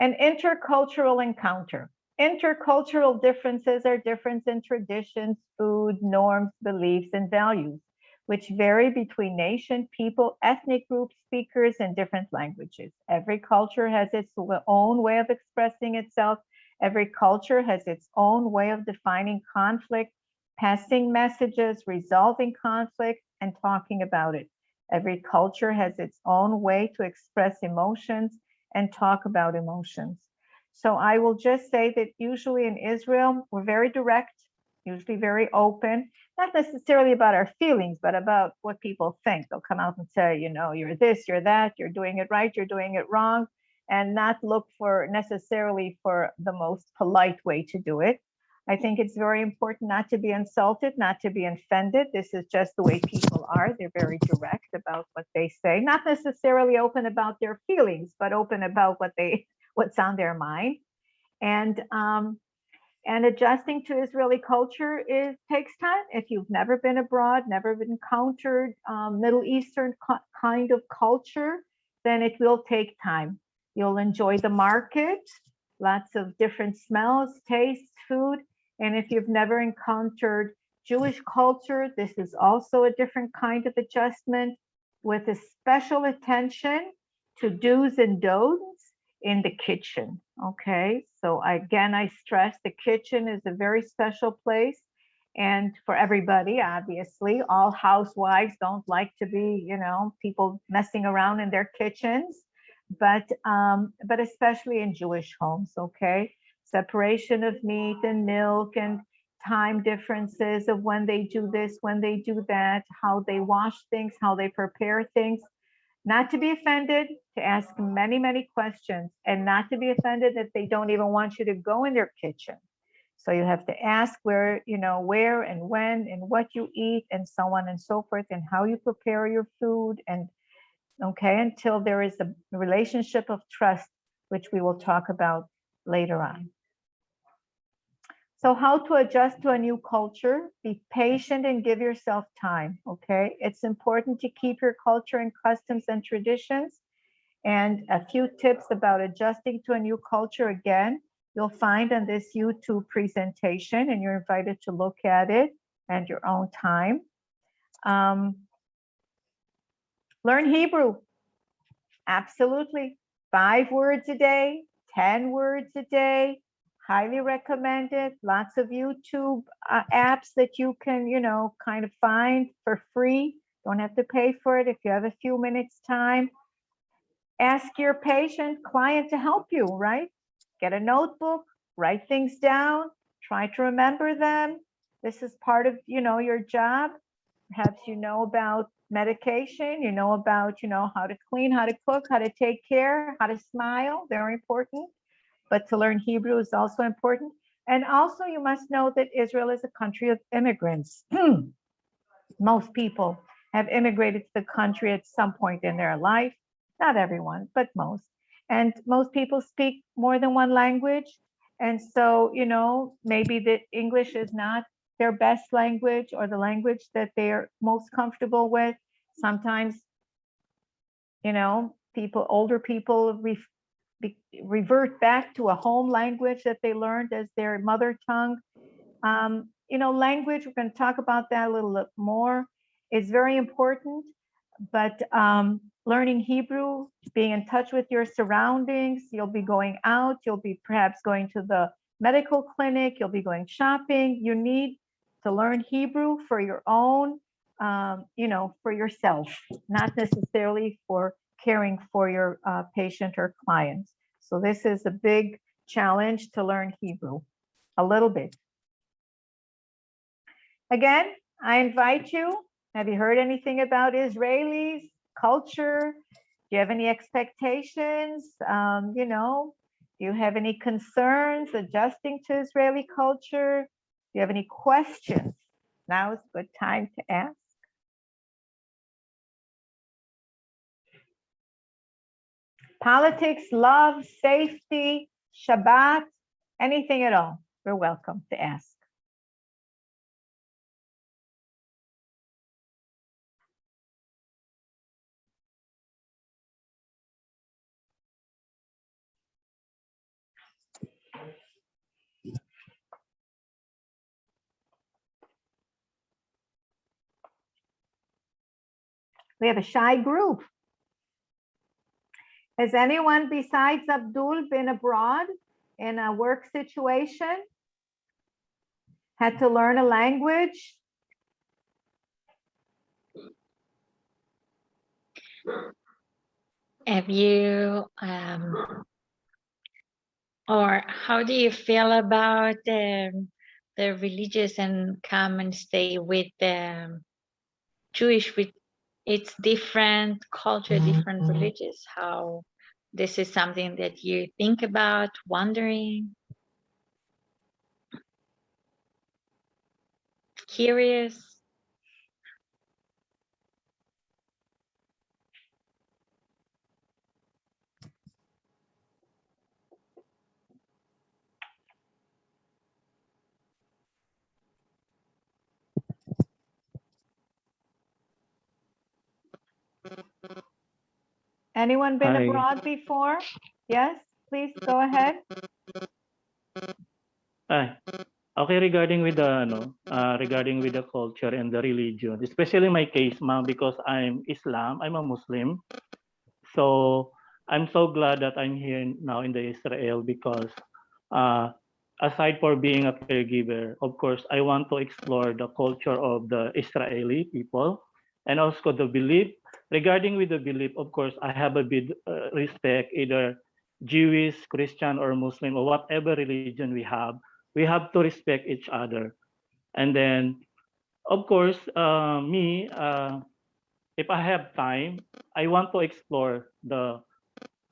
an intercultural encounter. Intercultural differences are difference in traditions, food, norms, beliefs, and values, which vary between nation, people, ethnic groups, speakers, and different languages. Every culture has its own way of expressing itself. Every culture has its own way of defining conflict, passing messages, resolving conflict, and talking about it. Every culture has its own way to express emotions and talk about emotions. So I will just say that usually in Israel, we're very direct, usually very open, not necessarily about our feelings, but about what people think. They'll come out and say, you're this, you're that, you're doing it right, you're doing it wrong, and not look necessarily for the most polite way to do it. I think it's very important not to be insulted, not to be offended. This is just the way people are. They're very direct about what they say, not necessarily open about their feelings, but open about what's on their mind. And And adjusting to Israeli culture takes time. If you've never been abroad, never encountered Middle Eastern kind of culture, then it will take time. You'll enjoy the market, lots of different smells, tastes, food. And if you've never encountered Jewish culture, this is also a different kind of adjustment with a special attention to do's and don'ts in the kitchen. Okay, so again, I stress the kitchen is a very special place, and for everybody, obviously, all housewives don't like to be, you know, people messing around in their kitchens, but especially in Jewish homes. Okay, separation of meat and milk and time differences of when they do this, when they do that, how they wash things, how they prepare things. Not to be offended, to ask many, many questions, and not to be offended that they don't even want you to go in their kitchen. So you have to ask where, you know, where and when and what you eat and so on and so forth, and how you prepare your food. And okay, until there is a relationship of trust, which we will talk about later on. So how to adjust to a new culture, be patient and give yourself time, okay? It's important to keep your culture and customs and traditions. And a few tips about adjusting to a new culture, again, you'll find on this YouTube presentation, and you're invited to look at it at your own time. Learn Hebrew, absolutely. 5 words a day, 10 words a day, highly recommended. Lots of YouTube apps that you can, you know, kind of find for free. Don't have to pay for it if you have a few minutes time. Ask your patient, client to help you, right? Get a notebook, write things down, try to remember them. This is part of, you know, your job. Perhaps you know about medication, you know about, you know, how to clean, how to cook, how to take care, how to smile, very important. But to learn Hebrew is also important. And also you must know that Israel is a country of immigrants. Most people have immigrated to the country at some point in their life. Not everyone, but most. And most people speak more than one language. And so, you know, maybe the English is not their best language or the language that they're most comfortable with. Sometimes, you know, older people revert back to a home language that they learned as their mother tongue. You know, language, we're going to talk about that a little bit more, is very important, but learning Hebrew, being in touch with your surroundings, you'll be going out, you'll be perhaps going to the medical clinic, you'll be going shopping. You need to learn Hebrew for your own, you know, for yourself, not necessarily for caring for your patient or clients. So this is a big challenge to learn Hebrew a little bit. Again, I invite you. Have you heard anything about Israelis, culture? Do you have any expectations? You know, do you have any concerns adjusting to Israeli culture? Do you have any questions? Now is a good time to ask. Politics, love, safety, Shabbat, anything at all. You're welcome to ask. We have a shy group. Has anyone besides Abdul been abroad in a work situation? Had to learn a language? Have you, or how do you feel about the religious and come and stay with the Jewish, with its different culture, different religious? How this is something that you think about, wondering, curious? Anyone been Hi. abroad before? Yes, please go ahead. Hi. Okay, regarding with the culture and the religion, especially my case, ma'am, because I'm Islam, I'm a Muslim. So I'm so glad that I'm here now in the Israel because uh, aside for being a caregiver, of course, I want to explore the culture of the Israeli people and also the belief. Regarding with the belief, of course, I have a big respect either Jewish, Christian, or Muslim or whatever religion we have. We have to respect each other. And then, of course, if I have time, I want to explore the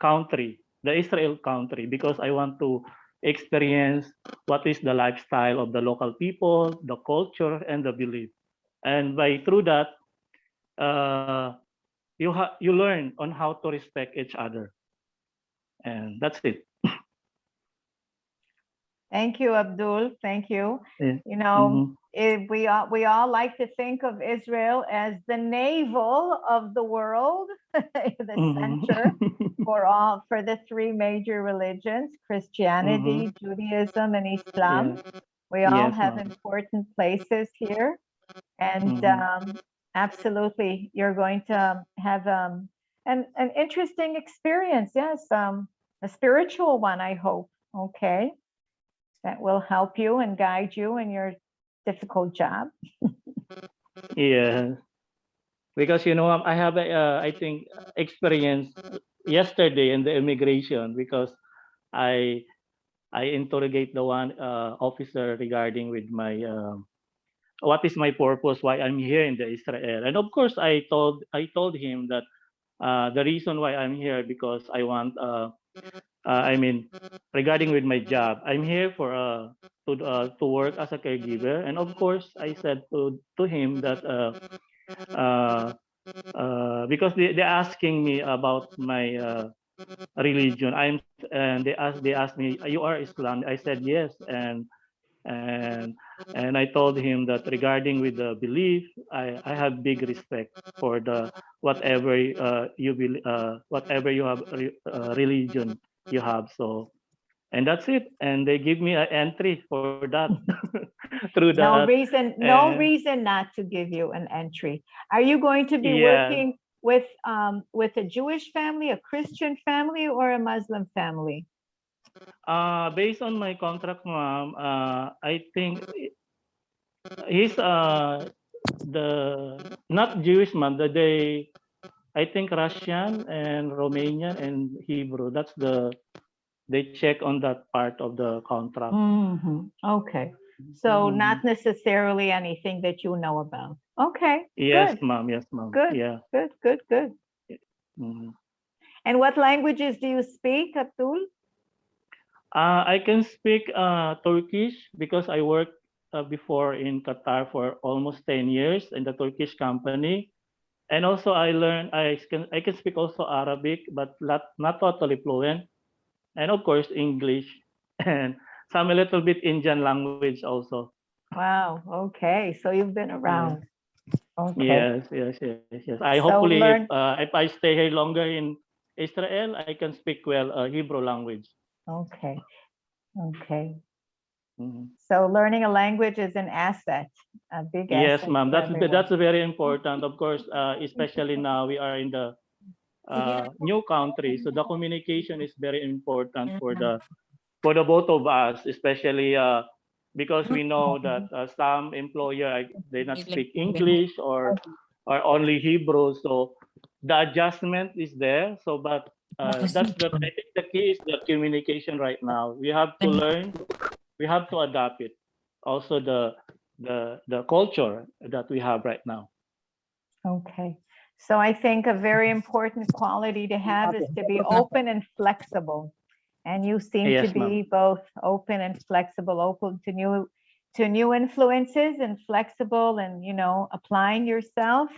country, the Israel country, because I want to experience what is the lifestyle of the local people, the culture, and the belief. And by through that, you learn on how to respect each other, and that's it. Thank you, Abdul. Thank you. Yeah. You know, Mhm. we all like to think of Israel as the navel of the world, the Mhm. center for the three major religions, Christianity, Judaism, and Islam. Yeah. We all Yes, have ma'am. important places here, and Mhm. absolutely, you're going to have an interesting experience. Yes, a spiritual one, I hope. Okay, that will help you and guide you in your difficult job. Yes, because I have I think experience yesterday in the immigration because I I interrogate the one officer regarding with my what is my purpose, why I'm here in the Israel, and of course I told him that the reason why I'm here because I want I mean regarding with my job I'm here for to work as a caregiver, and of course I said to him that uh, because they're asking me about my religion. They asked me, you are Islam? I said yes, and and I told him that regarding with the belief, I have big respect for the whatever whatever you have religion you have. So and that's it. And they give me an entry for that through that. No And reason not to give you an entry. Are you going to be yeah, working with a Jewish family, a Christian family, or a Muslim family? based on my contract, ma'am, I think he's the not Jewish, ma'am. They I think Russian and Romanian and Hebrew. That's they check on that part of the contract. Okay. So Mhm. not necessarily anything that you know about. Okay, Yes, good, ma'am. Yes, ma'am. good, Yeah. good, good, good. Mhm. And what languages do you speak, Abdul? I can speak Turkish because I worked before in Qatar for almost 10 years in the Turkish company. And also I can speak also Arabic, but not totally fluent. And of course English and some a little bit Indian language also. Wow, okay. So you've been Yeah. around. Okay. Yes, yes, yes, yes. I So hopefully learn, if I stay here longer in Israel, I can speak well Hebrew language. okay, okay. Mhm. So learning a language is an asset, a big Yes, asset ma'am. for everyone. That's very important. Of course, especially now we are in the new country, so the communication is very important for the both of us, especially because we know that some employer they not speak English or only Hebrew, so the adjustment is there. So, but that's the I think the key is the communication right now. We have to learn, we have to adapt it. Also, the culture that we have right now. Okay. So I think a very important quality to have is to be open and flexible. And you seem to Yes, ma'am. be both open and flexible, open to new influences and flexible and applying yourself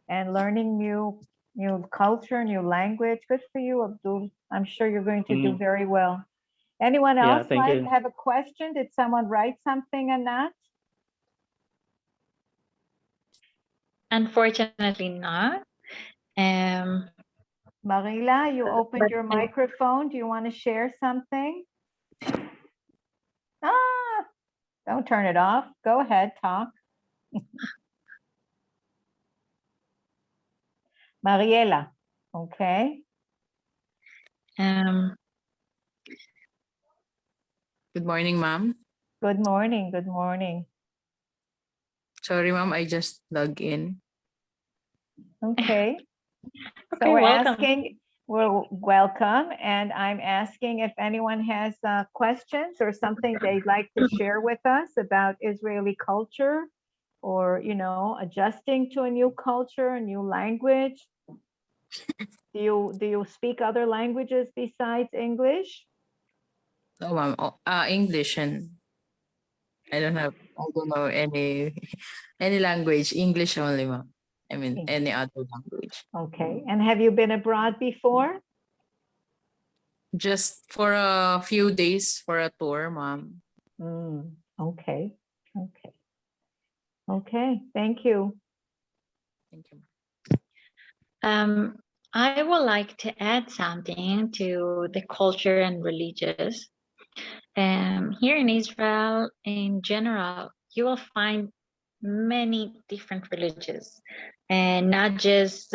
and learning new culture, new language. Good for you, Abdul. I'm sure you're going to do Mm, very well. Anyone yeah, else thank you. have a question? Did someone write something on that? Unfortunately not. Um, Marila, you opened your microphone. Do you want to share something? Ah, don't turn it off. Go ahead, talk. Mariela, okay. Good morning, ma'am. Good morning, good morning. Sorry, ma'am, I just logged in. Okay. So Okay, we're welcome. asking, we're welcome, and I'm asking if anyone has questions or something they'd like to share with us about Israeli culture, or adjusting to a new culture, a new language. Do you speak other languages besides English? No, ma'am. English, and I don't know any any language. English only, ma'am. I mean, any other language. Okay. And have you been abroad before? Just for a few days for a tour, ma'am. Okay. Okay. Okay. Thank you. Thank you. I would like to add something to the culture and religious. Here in Israel, in general, you will find many different religions, and not just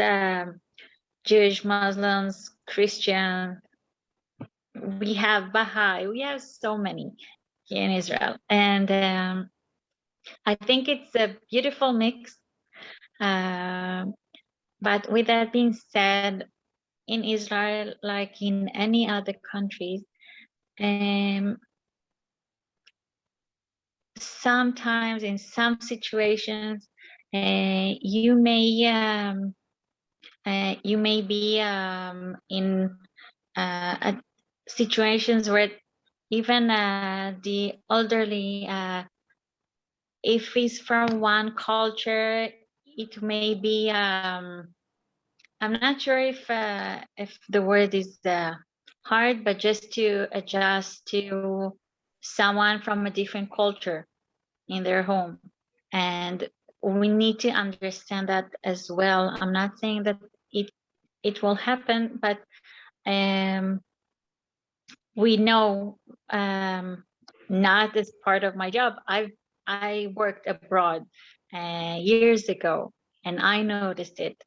Jewish, Muslims, Christian. We have Baha'i. We have so many here in Israel, and I think it's a beautiful mix. But with that being said, in Israel, like in any other countries, sometimes in some situations, you may be in situations where even the elderly, if it's from one culture, it may be I'm not sure if the word is hard, but just to adjust to someone from a different culture in their home. And we need to understand that as well. I'm not saying that it will happen, but we know, not as part of my job. I worked abroad years ago, and I noticed it,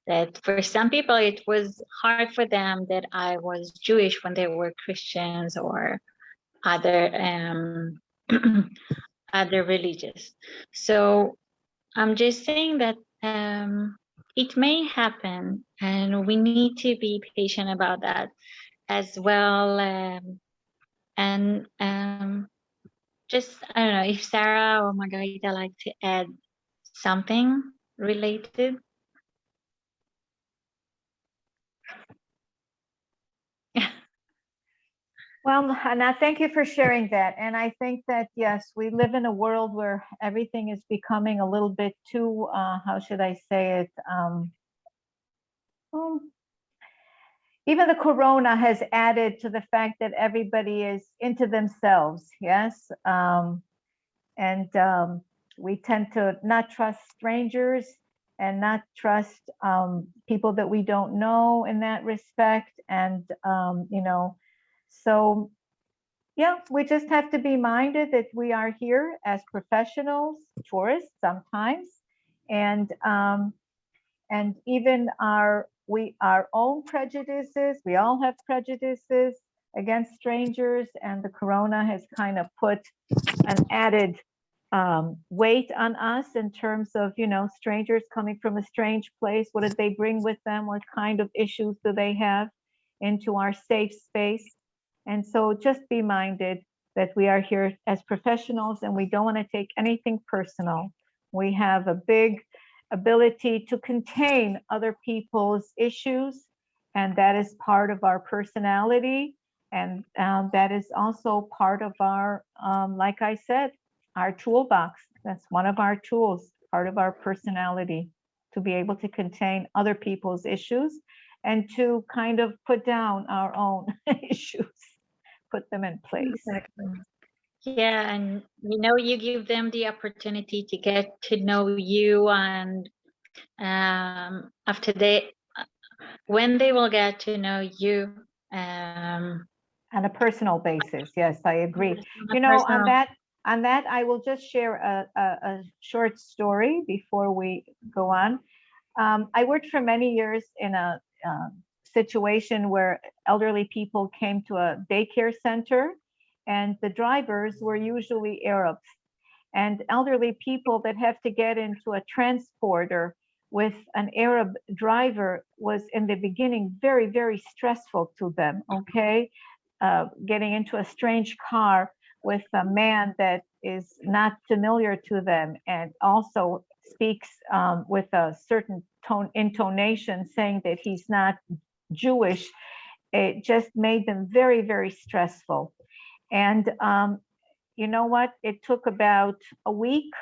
that for some people it was hard for them that I was Jewish when they were Christians or other other religions. So I'm just saying that it may happen, and we need to be patient about that as well. And just, I don't know if Sarah or Margarita like to add something related. Well, Hannah, thank you for sharing that. And I think that, yes, we live in a world where everything is becoming a little bit too, how should I say it? Even the corona has added to the fact that everybody is into themselves, yes? We tend to not trust strangers and not trust people that we don't know in that respect. And, so yeah, we just have to be minded that we are here as professionals, tourists sometimes, and even our own prejudices. We all have prejudices against strangers, and the corona has kind of put an added weight on us in terms of, strangers coming from a strange place. What did they bring with them? What kind of issues do they have into our safe space? And so just be minded that we are here as professionals and we don't want to take anything personal. We have a big ability to contain other people's issues, and that is part of our personality. And that is also part of our, like I said, our toolbox. That's one of our tools, part of our personality, to be able to contain other people's issues and to kind of put down our own issues, put them in place. Exactly. Yeah, and you give them the opportunity to get to know you, and after when they will get to know you, On a personal basis, yes, I agree. on a You know, personal- on that, I will just share a short story before we go on. I worked for many years in a situation where elderly people came to a daycare center, and the drivers were usually Arabs. And elderly people that have to get into a transporter with an Arab driver was in the beginning very, very stressful to them, okay? Getting into a strange car with a man that is not familiar to them and also speaks with a certain intonation saying that he's not Jewish, it just made them very, very stressful. And you know what? It took about a week.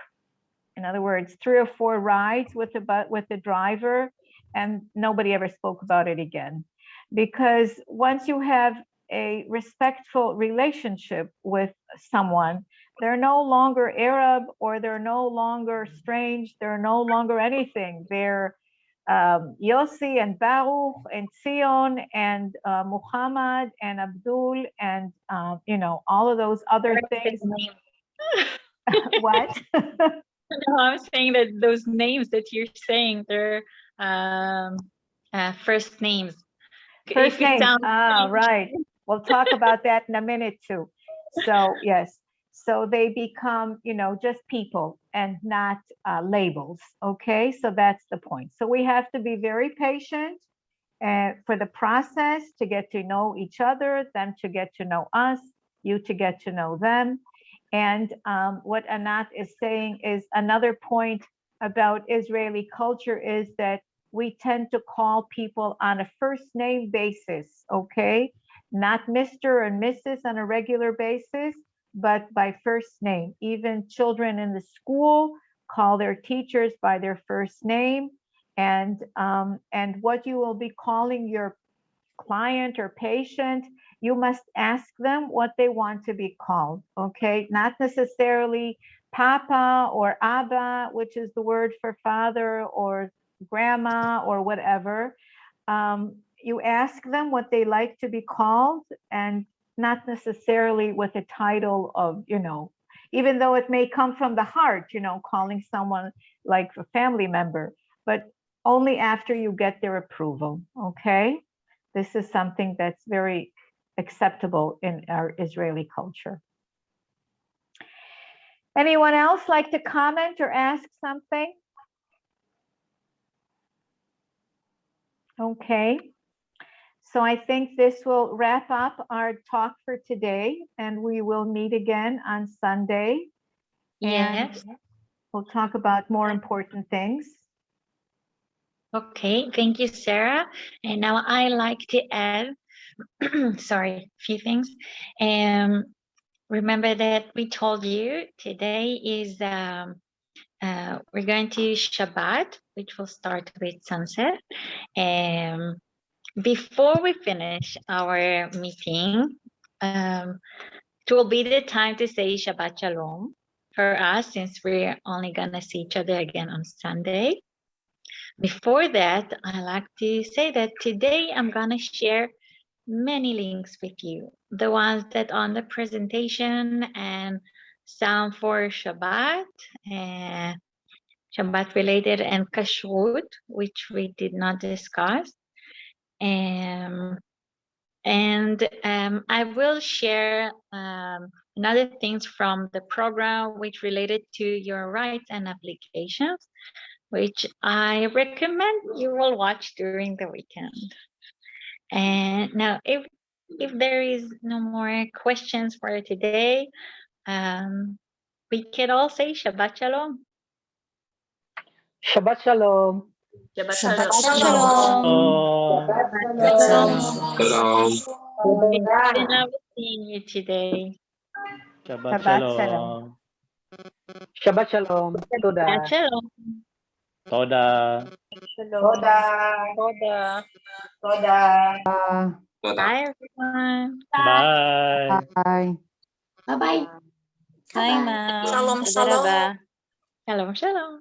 In other words, 3 or 4 rides with the driver, and nobody ever spoke about it again. Because once you have a respectful relationship with someone, they're no longer Arab, or they're no longer strange, they're no longer anything. They're Yossi and Baruch and Sion and Muhammad and Abdul and you know, all of those other things. What? No, I'm saying that those names that you're saying, they're first names. First If it names. sounds Ah, strange- right. We'll talk about that in a minute too. So yes, so they become, you know, just people and not labels. Okay, so that's the point. So we have to be very patient for the process to get to know each other, them to get to know us, you to get to know them. And what Anat is saying is another point about Israeli culture is that we tend to call people on a first name basis, okay? Not Mr. and Mrs. on a regular basis, but by first name. Even children in the school call their teachers by their first name. And what you will be calling your client or patient, you must ask them what they want to be called, okay? Not necessarily Papa or Abba, which is the word for father, or grandma or whatever. You ask them what they like to be called, and not necessarily with a title of, you know, even though it may come from the heart, you know, calling someone like a family member, but only after you get their approval, okay? This is something that's very acceptable in our Israeli culture. Anyone else like to comment or ask something? Okay. So I think this will wrap up our talk for today, and we will meet again on Sunday. And Yes. we'll talk about more important things. Okay, thank you, Sarah. And now I like to add, sorry, a few things. Remember that we told you today is we're going to Shabbat, which will start with sunset. Before we finish our meeting, it will be the time to say Shabbat Shalom for us, since we're only gonna see each other again on Sunday. Before that, I like to say that today I'm gonna share many links with you. The ones that on the presentation and some for Shabbat, Shabbat related, and Kashrut, which we did not discuss. I will share another things from the program which related to your rights and applications, which I recommend you will watch during the weekend. And now, if there is no more questions for today, we can all say Shabbat Shalom. Shabbat Shalom. Shabbat Shalom. Shalom. It's been lovely seeing you today. Shabbat Shabbat Shalom. Shabbat Shalom. Toda. Shabbat Shalom. Toda. Bye, everyone. Bye. Bye. Bye-bye. Hi, ma'am. Shalom, Tודה רבה. Shalom, shalom.